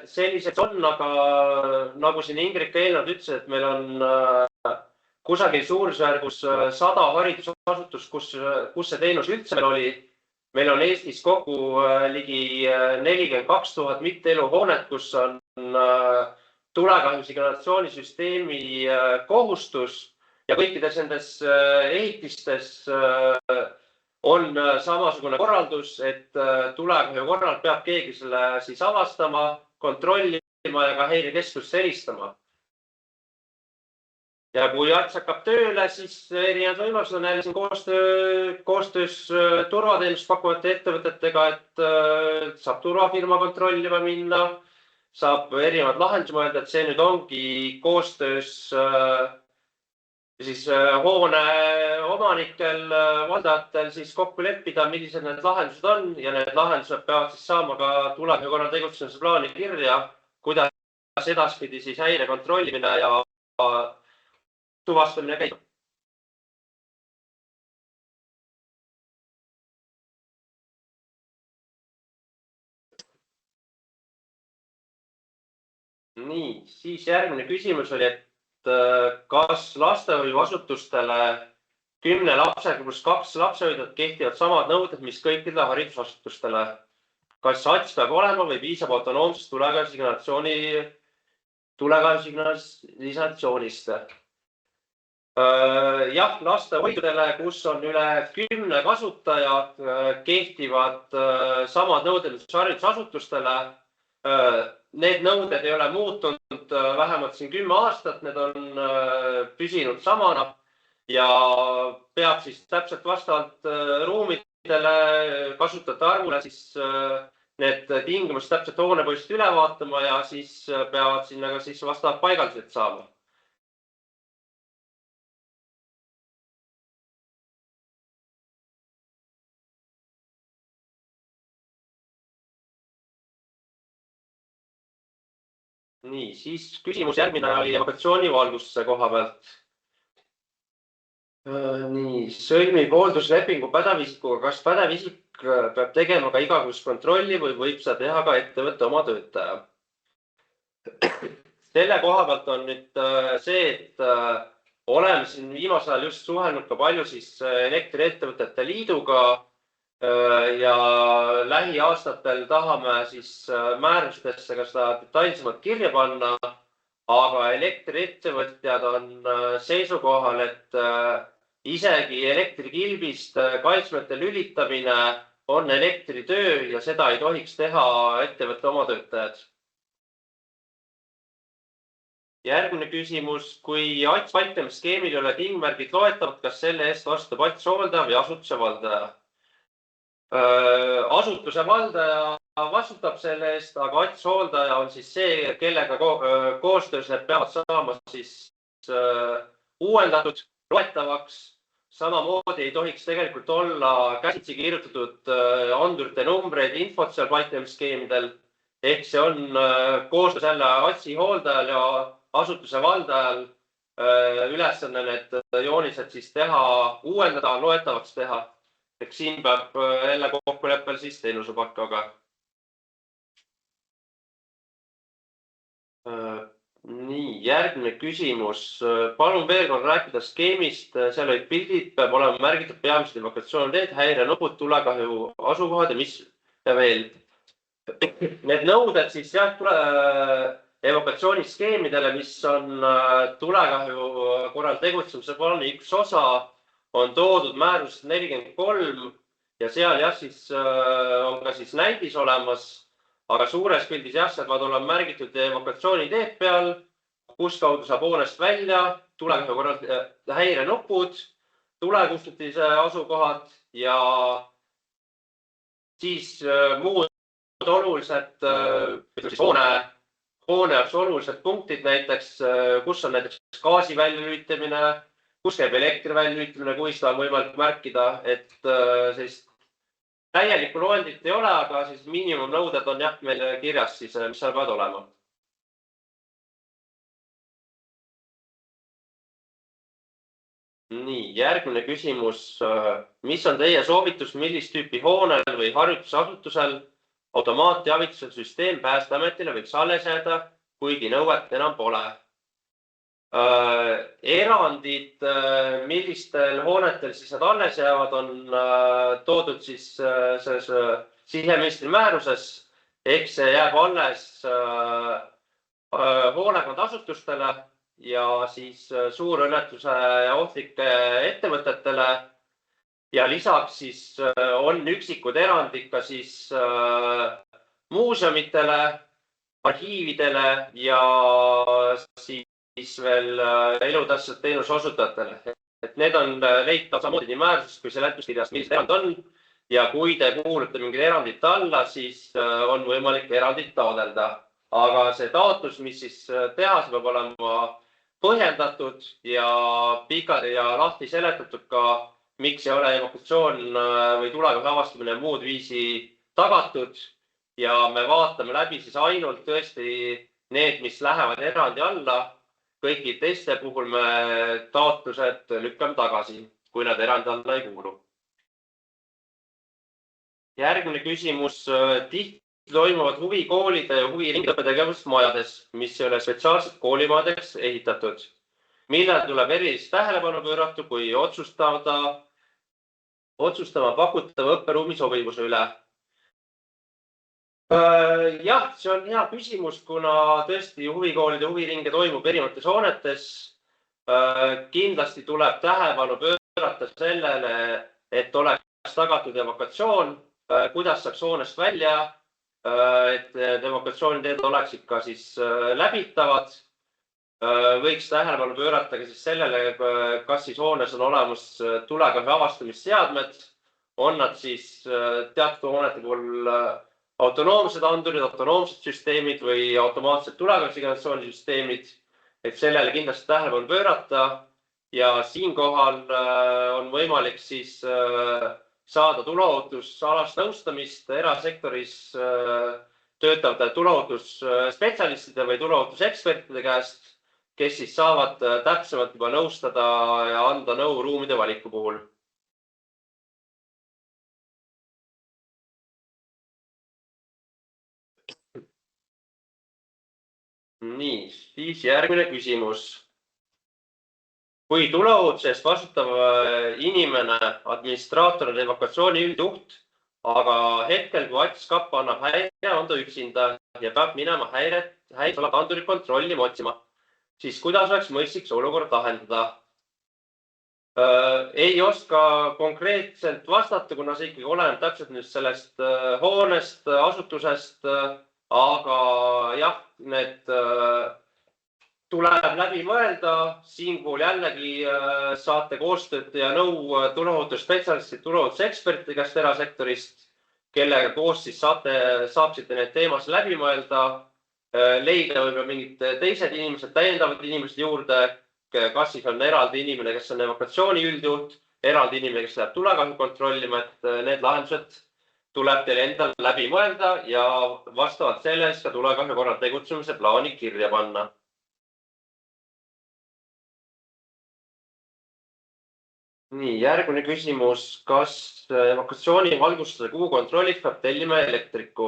selliseks on, aga nagu siin Ingrid ka eelnevalt ütles, et meil on kusagil suurusjärgus 100 haridusasutust, kus see teenus üldse meil oli. Meil on Eestis kokku ligi 42 000 mitteeluhoonet, kus on tulekahju signaalatsioonisüsteemi kohustus ja kõikides nendes ehitistes on samasugune korraldus, et tulekahju korral peab keegi selle siis avastama, kontrollima ja ka häirekeskusse helistama. Ja kui ATS hakkab tööle, siis erinevad võimalused on jälle siin koostöös turvateenust pakkuvate ettevõtetega, et saab turvafirma kontrollima minna, saab erinevad lahendusi mõelda, et see nüüd ongi koostöös siis hoone omanikel, valdajatel siis kokku leppida, millised need lahendused on ja need lahendused peavad siis saama ka tulekahju korral tegutsemise plaani kirja, kuidas edaspidi siis häire kontrollimine ja tuvastamine käib. Nii, siis järgmine küsimus oli, et kas lastehoiuasutustele 10 lapsega pluss 2 lapsehoidjat kehtivad samad nõuded, mis kõikidele haridusasutustele? Kas ATS peab olema või piisab autonoomsest tulekahjusignalisatsioonist? Jah, lastehoidudele, kus on üle 10 kasutaja, kehtivad samad nõuded, mis haridusasutustele. Need nõuded ei ole muutunud vähemalt siin 10 aastat, need on püsinud samana ja peab siis täpselt vastavalt ruumidele, kasutajate arvule siis need tingimused täpselt hoonepõhiselt üle vaatama ja siis peavad sinna ka siis vastavad paigaldused saama. Nii, siis küsimus järgmine oli evakuatsioonivalgustuse koha pealt. Nii, sõlmib hoolduslepingu pädev isikuga. Kas pädev isik peab tegema ka igakuist kontrolli või võib seda teha ka ettevõtte oma töötaja? Selle koha pealt on nüüd see, et oleme siin viimasel ajal just suhelnud ka palju siis elektriettevõtete liiduga ja lähiaastatel tahame siis määrustesse ka seda detailsemalt kirja panna, aga elektriettevõtjad on seisukohal, et isegi elektrikilbist kaitsmete lülitamine on elektritöö ja seda ei tohiks teha ettevõtte oma töötajad. Järgmine küsimus, kui ATS paiknemisskeemil ei ole tingmärgid loetavad, kas selle eest vastutab ATS hooldaja või asutuse valdaja? Asutuse valdaja vastutab selle eest, aga ATS hooldaja on siis see, kellega koostöös need peavad saama siis uuendatud, loetavaks. Samamoodi ei tohiks tegelikult olla käsitsi kirjutatud andurite numbreid, infot seal paiknemisskeemidel. Ehk see on koostöös jälle ATS-i hooldajal ja asutuse valdajal ülesanne need joonised siis teha, uuendada, loetavaks teha. Eks siin peab jälle kokkuleppel siis teenusepakkaga. Nii, järgmine küsimus. Palun veel kord rääkida skeemist. Seal olid pildid, peab olema märgitud peamised evakuatsiooniteed, häirenupud, tulekahju asukohad ja mis ja veel. Need nõuded siis jah, evakuatsiooniskeemidele, mis on tulekahju korral tegutsemise plaani üks osa, on toodud määrusest 43 ja seal jah, siis on ka siis näidis olemas, aga suures pildis jah, seal peavad olema märgitud evakuatsiooniteed peal, kus kaudu saab hoonest välja, tulekahju korral häirenupud, tulekustutise asukohad ja siis muud olulised hoone jaoks olulised punktid, näiteks kus on näiteks gaasi väljalülitamine, kus käib elektri väljalülitamine, kui seda on võimalik märkida, et sellist täielikku loendit ei ole, aga siis miinimumnõuded on jah meil kirjas, siis, mis seal peavad olema. Nii, järgmine küsimus. Mis on teie soovitus, millist tüüpi hoonel või harjutusasutusel automaatteavituse süsteem Päästeametile võiks alles jääda, kuigi nõuet enam pole? Erandid, millistel hoonetel siis nad alles jäävad, on toodud siis selles siseministri määruses. Eks see jääb alles hoonekandeasutustele ja siis suurõnnetuse ja ohtlike ettevõtetele. Ja lisaks siis on üksikud erandid ka siis muuseumitele, arhiividele ja siis veel elutähtsat teenuse osutajatele. Et need on leitav samamoodi nii määrusest kui seletuskirjast, millised erand on. Ja kui te kuulute mingit erandit alla, siis on võimalik erandit taotleda. Aga see taotlus, mis siis tehas peab olema põhjendatud ja pikad ja lahti seletatud ka, miks ei ole evakuatsioon või tulekahju avastamine muud viisi tagatud. Ja me vaatame läbi siis ainult tõesti need, mis lähevad erandi alla. Kõigi teiste puhul me taotlused lükkame tagasi, kui nad erandi alla ei kuulu. Järgmine küsimus. Tihti toimuvad huvikoolide ja huviringide õppetegevused majades, mis ei ole spetsiaalselt koolimaadeks ehitatud. Millal tuleb erilist tähelepanu pöörata, kui otsustama pakutava õpperuumi sobivuse üle? Jah, see on hea küsimus, kuna tõesti huvikoolide huviringe toimub erinevates hoonetes. Kindlasti tuleb tähelepanu pöörata sellele, et oleks tagatud evakuatsioon, kuidas saaks hoonest välja, et evakuatsiooniteed oleksid ka siis läbitavad. Võiks tähelepanu pöörata ka siis sellele, kas siis hoones on olemas tulekahju avastamisseadmed, on nad siis teatud hoonete puhul autonoomsed andurid, autonoomsed süsteemid või automaatsed tulekahjusignalisatsiooni süsteemid, et sellele kindlasti tähelepanu pöörata. Ja siinkohal on võimalik siis saada tuleohutusalast nõustamist erasektoris töötavate tuleohutusspetsialistide või tuleohutusekspertide käest, kes siis saavad täpsemalt juba nõustada ja anda nõu ruumide valiku puhul. Nii, siis järgmine küsimus. Kui tuleohutuse eest vastutav inimene, administraator on evakuatsiooni üldjuht, aga hetkel, kui ATS-kapp annab häire, on ta üksinda ja peab minema häirealast andurit kontrollima otsima, siis kuidas oleks mõistlik see olukord lahendada? Ei oska konkreetselt vastata, kuna see ikkagi oleneb täpselt nüüd sellest hoonest, asutusest, aga jah, need tuleb läbi mõelda. Siinpool jällegi saate koostööd ja nõu tuleohutusspetsialistid, tuleohutusekspertide käest erasektorist, kellega koos siis saaksite need teemas läbi mõelda, leida võib-olla mingid teised inimesed, täiendavad inimesed juurde, kas siis on eraldi inimene, kes on evakuatsiooni üldjuht, eraldi inimene, kes läheb tulekahju kontrollima, et need lahendused tuleb teil endal läbi mõelda ja vastavalt selles ka tulekahju korral tegutsemise plaani kirja panna. Nii, järgmine küsimus. Kas evakuatsiooni valgustuse kuu kontrolliks peab tellima elektriku?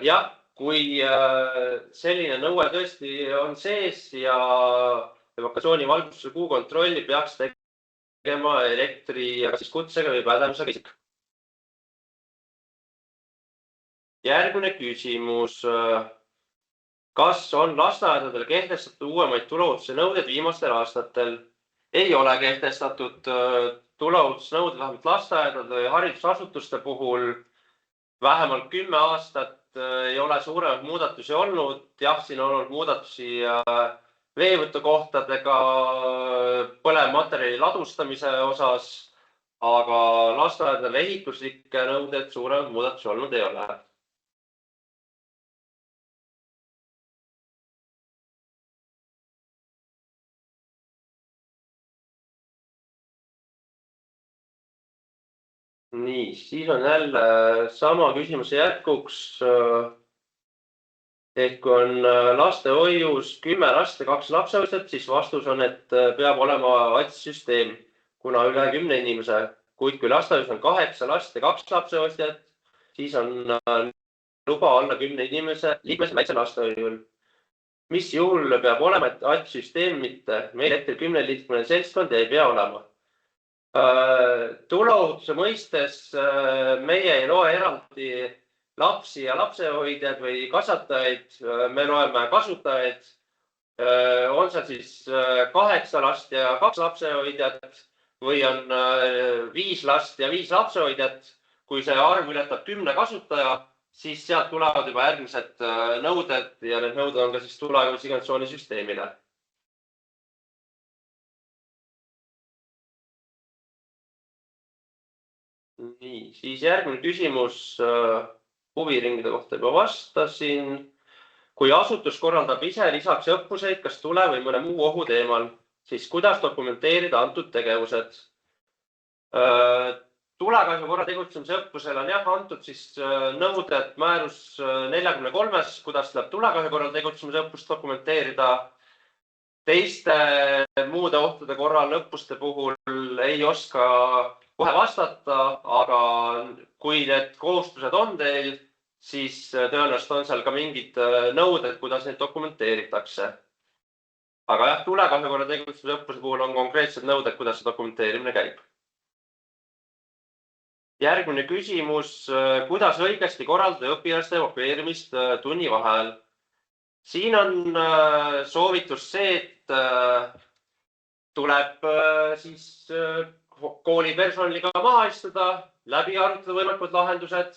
Jah, kui selline nõue tõesti on sees ja evakuatsiooni valgustuse kuu kontrolli peaks tegema elektri kas siis kutsega või pädevusega isik. Järgmine küsimus. Kas on lasteaedadel kehtestatud uuemaid tuleohutuse nõudeid viimastel aastatel? Ei ole kehtestatud tuleohutusnõuded vähemalt lasteaedade ja haridusasutuste puhul. Vähemalt 10 aastat ei ole suuremaid muudatusi olnud. Jah, siin on olnud muudatusi veevõtukohtadega, põlevmaterjali ladustamise osas, aga lasteaedadel ehituslikke nõudeid suuremaid muudatusi olnud ei ole. Nii, siis on jälle sama küsimuse jätkuks. Ehk kui on lastehoius 10 last ja 2 lapsehoidjat, siis vastus on, et peab olema ATS-süsteem, kuna üle 10 inimese. Kuid kui lastehoius on 8 last ja 2 lapsehoidjat, siis on luba alla 10 inimese liikmese väikse lastehoiul. Mis juhul peab olema, et ATS-süsteem mitte? Meil hetkel 10-liikmeline seltskond ei pea olema. Tuleohutuse mõistes meie ei loe eraldi lapsi ja lapsehoidjaid või kasvatajaid, me loeme kasutajaid. On see siis 8 last ja 2 lapsehoidjat või on 5 last ja 5 lapsehoidjat. Kui see arv ületab 10 kasutaja, siis sealt tulevad juba järgmised nõuded ja need nõuded on ka siis tuleohutussignatuurisüsteemile. Nii, siis järgmine küsimus huviringide kohta juba vastasin. Kui asutus korraldab ise lisaks õppuseid, kas tule või mõne muu ohu teemal, siis kuidas dokumenteerida antud tegevused? Tulekahju korral tegutsemise õppusel on jah antud siis nõuded määrus 43, kuidas tuleb tulekahju korral tegutsemise õppust dokumenteerida. Teiste muude ohtude korral õppuste puhul ei oska kohe vastata, aga kui need kohustused on teil, siis tõenäoliselt on seal ka mingid nõuded, kuidas neid dokumenteeritakse. Aga jah, tulekahju korral tegutsemise õppuse puhul on konkreetsed nõuded, kuidas see dokumenteerimine käib. Järgmine küsimus, kuidas õigesti korraldada õpilaste evakueerimist tunni vahel? Siin on soovitus see, et tuleb siis kooli personaliga maha istuda, läbi arutada võimalikud lahendused.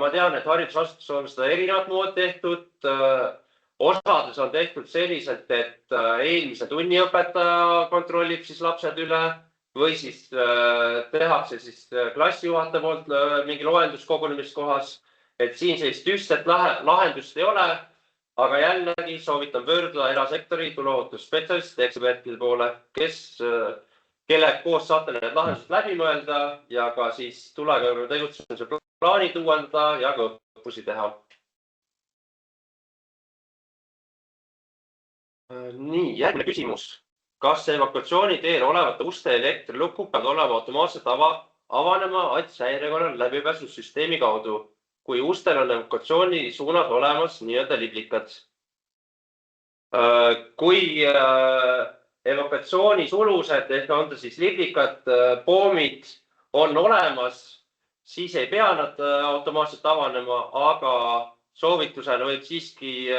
Ma tean, et haridusasutus on seda erinevat moodi tehtud. Osades on tehtud selliselt, et eelmise tunni õpetaja kontrollib siis lapsed üle või siis tehakse siis klassijuhataja poolt mingi loenduskogunemiskohas. Et siin sellist ühtset lahendust ei ole, aga jällegi soovitan pöörduda erasektori tuleohutusspetsialistide ekspertide poole, kellega koos saate need lahendused läbi mõelda ja ka siis tulekahju tegutsemise plaanid uuendada ja ka õppusi teha. Nii, järgmine küsimus. Kas evakuatsiooni teel olevate uste elektrilukku peavad olema automaatselt avanema ATS-häire korral läbipääsusüsteemi kaudu, kui ustel on evakuatsiooni suunad olemas nii-öelda liblikad? Kui evakuatsiooni sulused ehk on ta siis liblikad, poomid on olemas, siis ei pea nad automaatselt avanema, aga soovitusena võib siiski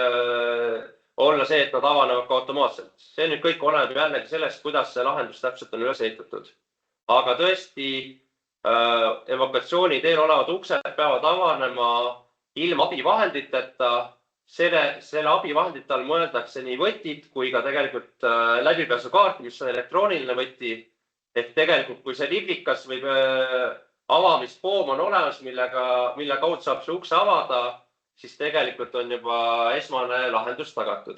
olla see, et nad avanevad ka automaatselt. See nüüd kõik oleneb jällegi sellest, kuidas see lahendus täpselt on üles ehitatud. Aga tõesti, evakuatsiooni teel olevad uksed peavad avanema ilma abivahenditeta. Selle abivahendite all mõeldakse nii võtid kui ka tegelikult läbipääsukaarti, mis on elektrooniline võti. Ehk tegelikult, kui see liblikas või avamispoom on olemas, mille kaudu saab see ukse avada, siis tegelikult on juba esmane lahendus tagatud.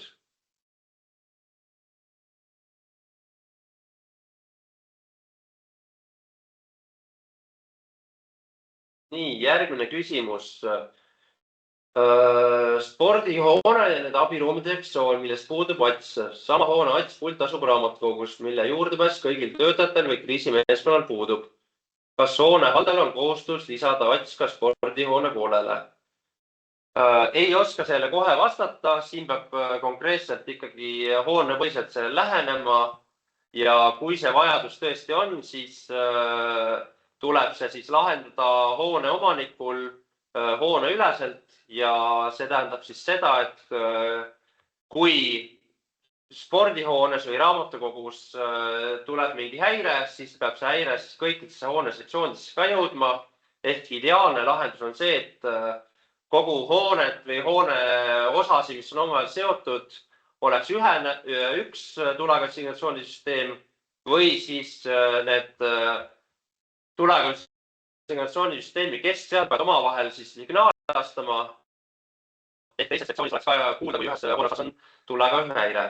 Nii, järgmine küsimus. Spordihoone ja nende abiruumide sektsioon, millest puudub ATS. Sama hoone ATS-pult asub raamatukogus, mille juurdepääs kõigil töötajatel või kriisimeeskonnal puudub. Kas hoone haldajal on kohustus lisada ATS ka spordihoone poolele? Ei oska selle kohe vastata, siin peab konkreetselt ikkagi hoonepõhiselt selle lähenema ja kui see vajadus tõesti on, siis tuleb see siis lahendada hoone omanikul hooneüleselt ja see tähendab siis seda, et kui spordihoones või raamatukogus tuleb mingi häire, siis peab see häire siis kõikidesse hoonesektsioonidesse ka jõudma. Ehk ideaalne lahendus on see, et kogu hoonet või hoone osasi, mis on omavahel seotud, oleks üks tulekahjusignatuurisüsteem või siis need tulekahjusignatuurisüsteemi kesksead peavad omavahel siis signaali edastama. Ehk teises sektsioonis oleks vaja kuulda, kui ühes hoone osas on tulekahjuhäire.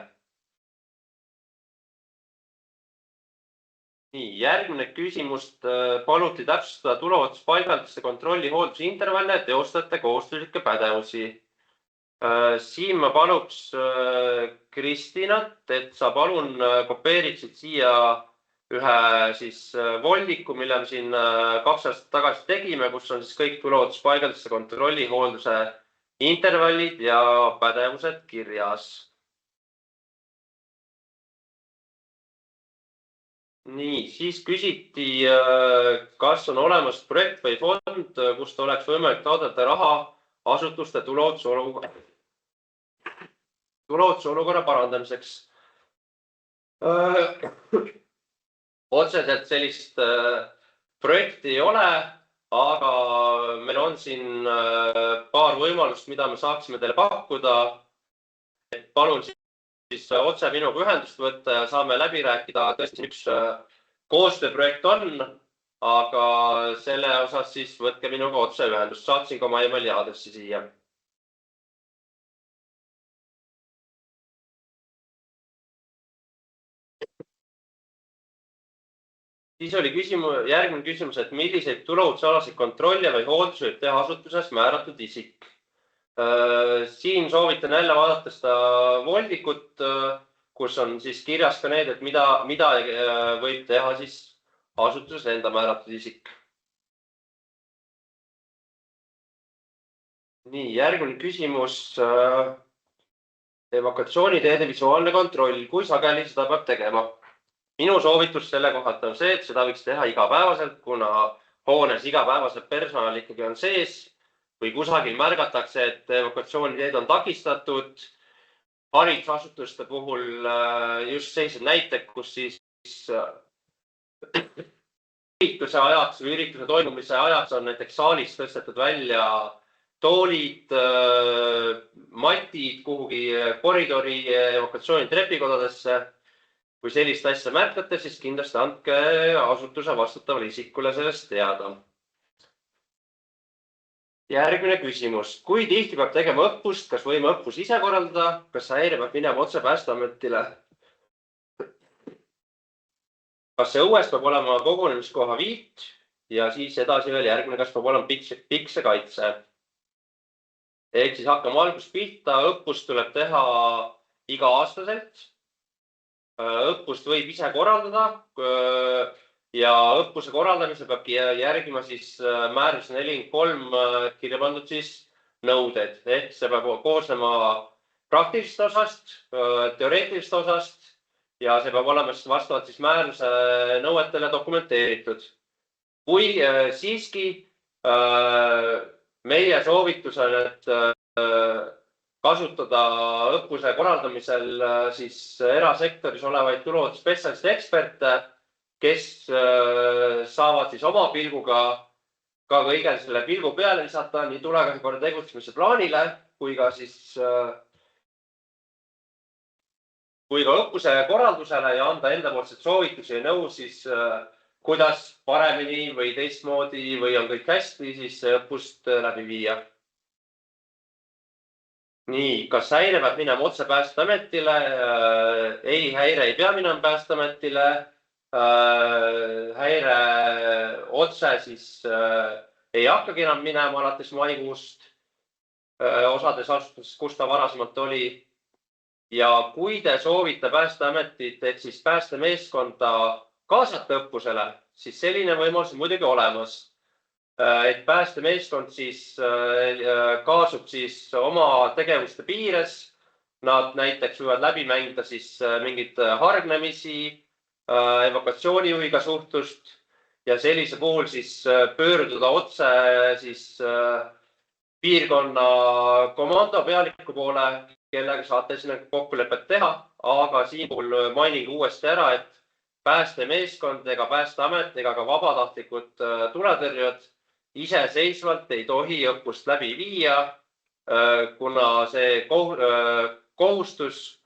Nii, järgmine küsimust paluti täpsustada tuleohutuspaigaldiste kontrolli hooldusintervalle teostajate kohustuslikke pädevusi. Siin ma paluks Kristinat, et sa palun kopeeriksid siia ühe siis voldiku, mille me siin 2 aastat tagasi tegime, kus on siis kõik tuleohutuspaigalduse kontrolli hoolduse intervallid ja pädevused kirjas. Nii, siis küsiti, kas on olemas projekt või fond, kust oleks võimalik taotleda raha asutuste tuleohutusolukorra parandamiseks. Otseselt sellist projekti ei ole, aga meil on siin paar võimalust, mida me saaksime teile pakkuda. Palun siis otse minuga ühendust võtta ja saame läbi rääkida. Tõesti üks koostööprojekt on, aga selle osas siis võtke minuga otse ühendust. Saatsin ka oma emaili aadressi siia. Siis oli järgmine küsimus, et milliseid tuleohutusalaseid kontrolle või hooldusi võib teha asutuses määratud isik. Siin soovitan jälle vaadata seda voldikut, kus on siis kirjas ka need, et mida võib teha siis asutuses enda määratud isik. Nii, järgmine küsimus. Evakuatsiooniteede visuaalne kontroll. Kui sageli seda peab tegema? Minu soovitus selle kohalt on see, et seda võiks teha igapäevaselt, kuna hoones igapäevaselt personal ikkagi on sees või kusagil märgatakse, et evakuatsiooniteed on takistatud. Haridusasutuste puhul just sellised näited, kus siis ürituse ajaks või ürituse toimumise ajaks on näiteks saalis tõstetud välja toolid, matid kuhugi koridori evakuatsiooni trepikodadesse. Kui sellist asja märkate, siis kindlasti andke asutuse vastutavale isikule sellest teada. Järgmine küsimus. Kui tihti peab tegema õppust, kas võime õppus ise korraldada, kas häire peab minema otse Päästeametile? Kas see õues peab olema kogunemiskoha viit ja siis edasi veel järgmine, kas peab olema pikk see kaitse? Ehk siis hakkame algusest pihta. Õppust tuleb teha iga-aastaselt. Õppust võib ise korraldada ja õppuse korraldamisel peab järgima siis määrus 43 kirja pandud siis nõuded. Ehk see peab koosnema praktilisest osast, teoreetilisest osast ja see peab olema vastavalt siis määruse nõuetele dokumenteeritud. Kui siiski meie soovitus on, et kasutada õppuse korraldamisel siis erasektoris olevaid tuleohutusspetsialiste eksperte, kes saavad siis oma pilguga ka kõige selle pilgu peale lisata nii tulekahjukorra tegutsemise plaanile kui ka õppuse korraldusele ja anda endapoolseid soovitusi ja nõu siis kuidas paremini või teistmoodi või on kõik hästi siis õppust läbi viia. Nii, kas häire peab minema otse Päästeametile? Ei, häire ei pea minema Päästeametile. Häire otse siis ei hakkagi enam minema alates maikuust osades asutustes, kus ta varasemalt oli. Ja kui te soovite Päästeametit, et siis päästemeeskonda kaasata õppusele, siis selline võimalus on muidugi olemas. Et päästemeeskond siis kaasub siis oma tegevuste piires. Nad näiteks võivad läbi mängida siis mingid hargnemisi, evakuatsioonijuhiga suhtlust ja sellise puhul siis pöörduda otse siis piirkonna komando pealiku poole, kellega saate sinna kokkulepet teha. Aga siin puhul mainin uuesti ära, et päästemeeskond ega Päästeamet ega ka vabatahtlikud tuletõrjujad iseseisvalt ei tohi õppust läbi viia, kuna see kohustus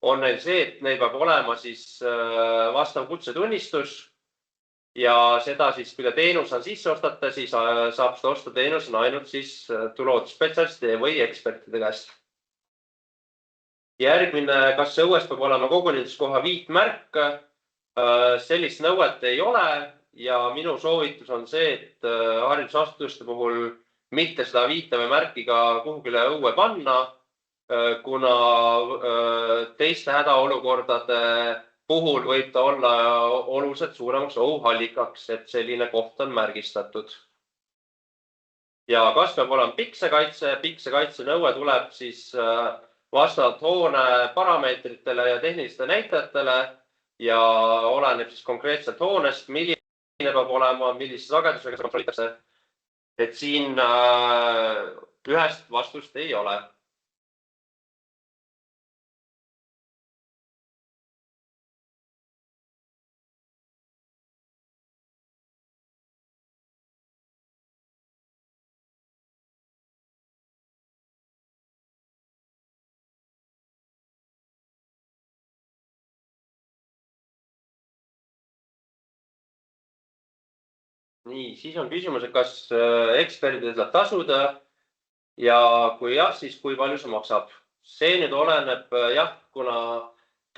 on neil see, et neil peab olema siis vastav kutsetunnistus ja seda siis, kui te teenus on sisse ostate, siis saab seda osta teenusena ainult siis tuleohutusspetsialistide või ekspertide käest. Järgmine, kas see õues peab olema kogunemiskoha viitmärk? Sellist nõuet ei ole. Ja minu soovitus on see, et haridusasutuste puhul mitte seda viite või märki ka kuhugile õue panna, kuna teiste hädaolukordade puhul võib ta olla oluliselt suuremaks ohuallikaks, et selline koht on märgistatud. Ja kas peab olema piksekaitse? Piksekaitse nõue tuleb siis vastavalt hoone parameetritele ja tehniliste näitajatele ja oleneb siis konkreetselt hoonest, milline peab olema, millise sagedusega seda kontrollitakse. Et siin ühest vastust ei ole. Nii, siis on küsimus, et kas eksperdid saab tasuda ja kui jah, siis kui palju see maksab. See nüüd oleneb jah, kuna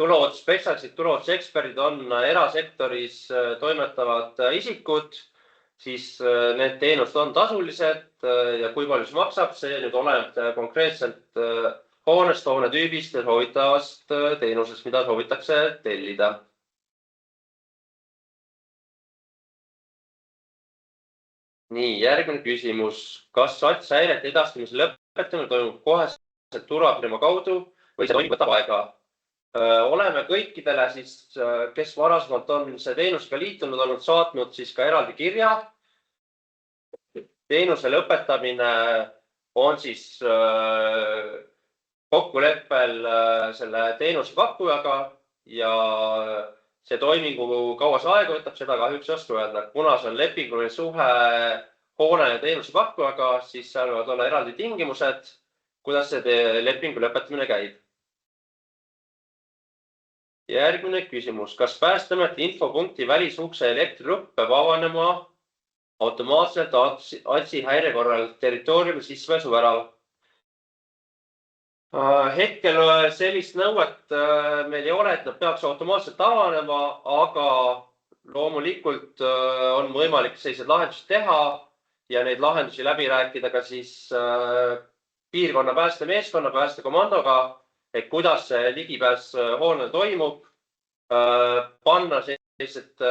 turuohutusspetsialistid, turuohutuseksperdid on erasektoris toimetavad isikud, siis need teenused on tasulised ja kui palju see maksab, see nüüd oleneb konkreetselt hoonest, hoonetüübist ja soovitavast teenusest, mida soovitakse tellida. Nii, järgmine küsimus. Kas satshäirete edastamise lõpetamine toimub koheselt turvafirma kaudu või see toimub võtab aega? Oleme kõikidele, siis, kes varasemalt on see teenusega liitunud, olnud saatnud siis ka eraldi kirja. Teenuse lõpetamine on siis kokkuleppel selle teenuse pakkujaga ja see toimingu kaua see aega võtab, seda kahjuks ei oska öelda. Kuna see on lepinguline suhe hoone ja teenuse pakkujaga, siis seal võivad olla eraldi tingimused, kuidas see lepingu lõpetamine käib. Järgmine küsimus. Kas Päästeameti infopunkti välisukse elektrirupp peab avanema automaatselt ATSI häire korral territooriumi sissepääsuvärav? Hetkel sellist nõuet meil ei ole, et nad peaks automaatselt avanema, aga loomulikult on võimalik selliseid lahendusi teha ja neid lahendusi läbi rääkida ka siis piirkonna päästemeeskonna, päästekomandoga, et kuidas see ligipääs hoonele toimub, panna sellised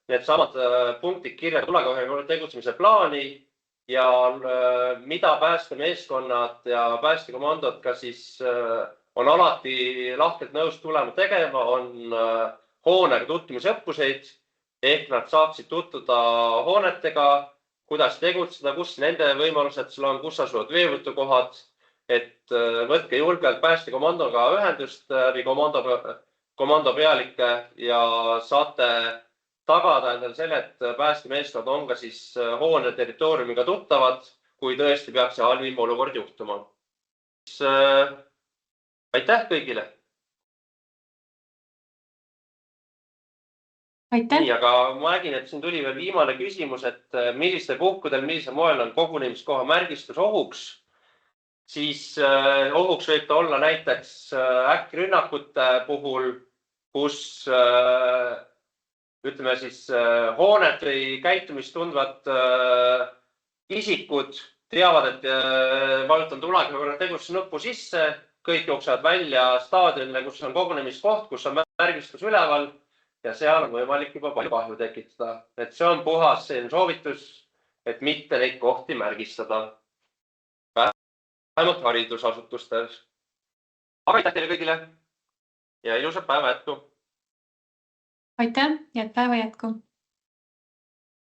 needsamad punktid kirja tulekohe tegutsemise plaani ja mida päästemeeskonnad ja päästekomandod ka siis on alati lahkelt nõus tulema tegema, on hoonega tutvumisõppuseid, ehk nad saaksid tutvuda hoonetega, kuidas tegutseda, kus nende võimalused sul on, kus asuvad veevõtukohad, et võtke julgelt päästekomandoga ühendust või komando pealike ja saate tagada endale selle, et päästemeeskond on ka siis hoone territooriumiga tuttavad, kui tõesti peaks see halvim olukord juhtuma. Aitäh kõigile! Aitäh! Nii, aga ma nägin, et siin tuli veel viimane küsimus, et millistel puhkudel, millisel moel on kogunemiskoha märgistus ohuks. Siis ohuks võib ta olla näiteks äkkirünnakute puhul, kus ütleme siis hoonet või käitumist tundvad isikud teavad, et vajutan tulega tegutsusnuppu sisse, kõik jooksevad välja staadionile, kus on kogunemiskoht, kus on märgistus üleval ja seal on võimalik juba palju kahju tekitada. Et see on puhas soovitus, et mitte neid kohti märgistada. Vähemalt haridusasutustes. Aga aitäh teile kõigile ja ilusat päeva jätku! Aitäh ja päeva jätku!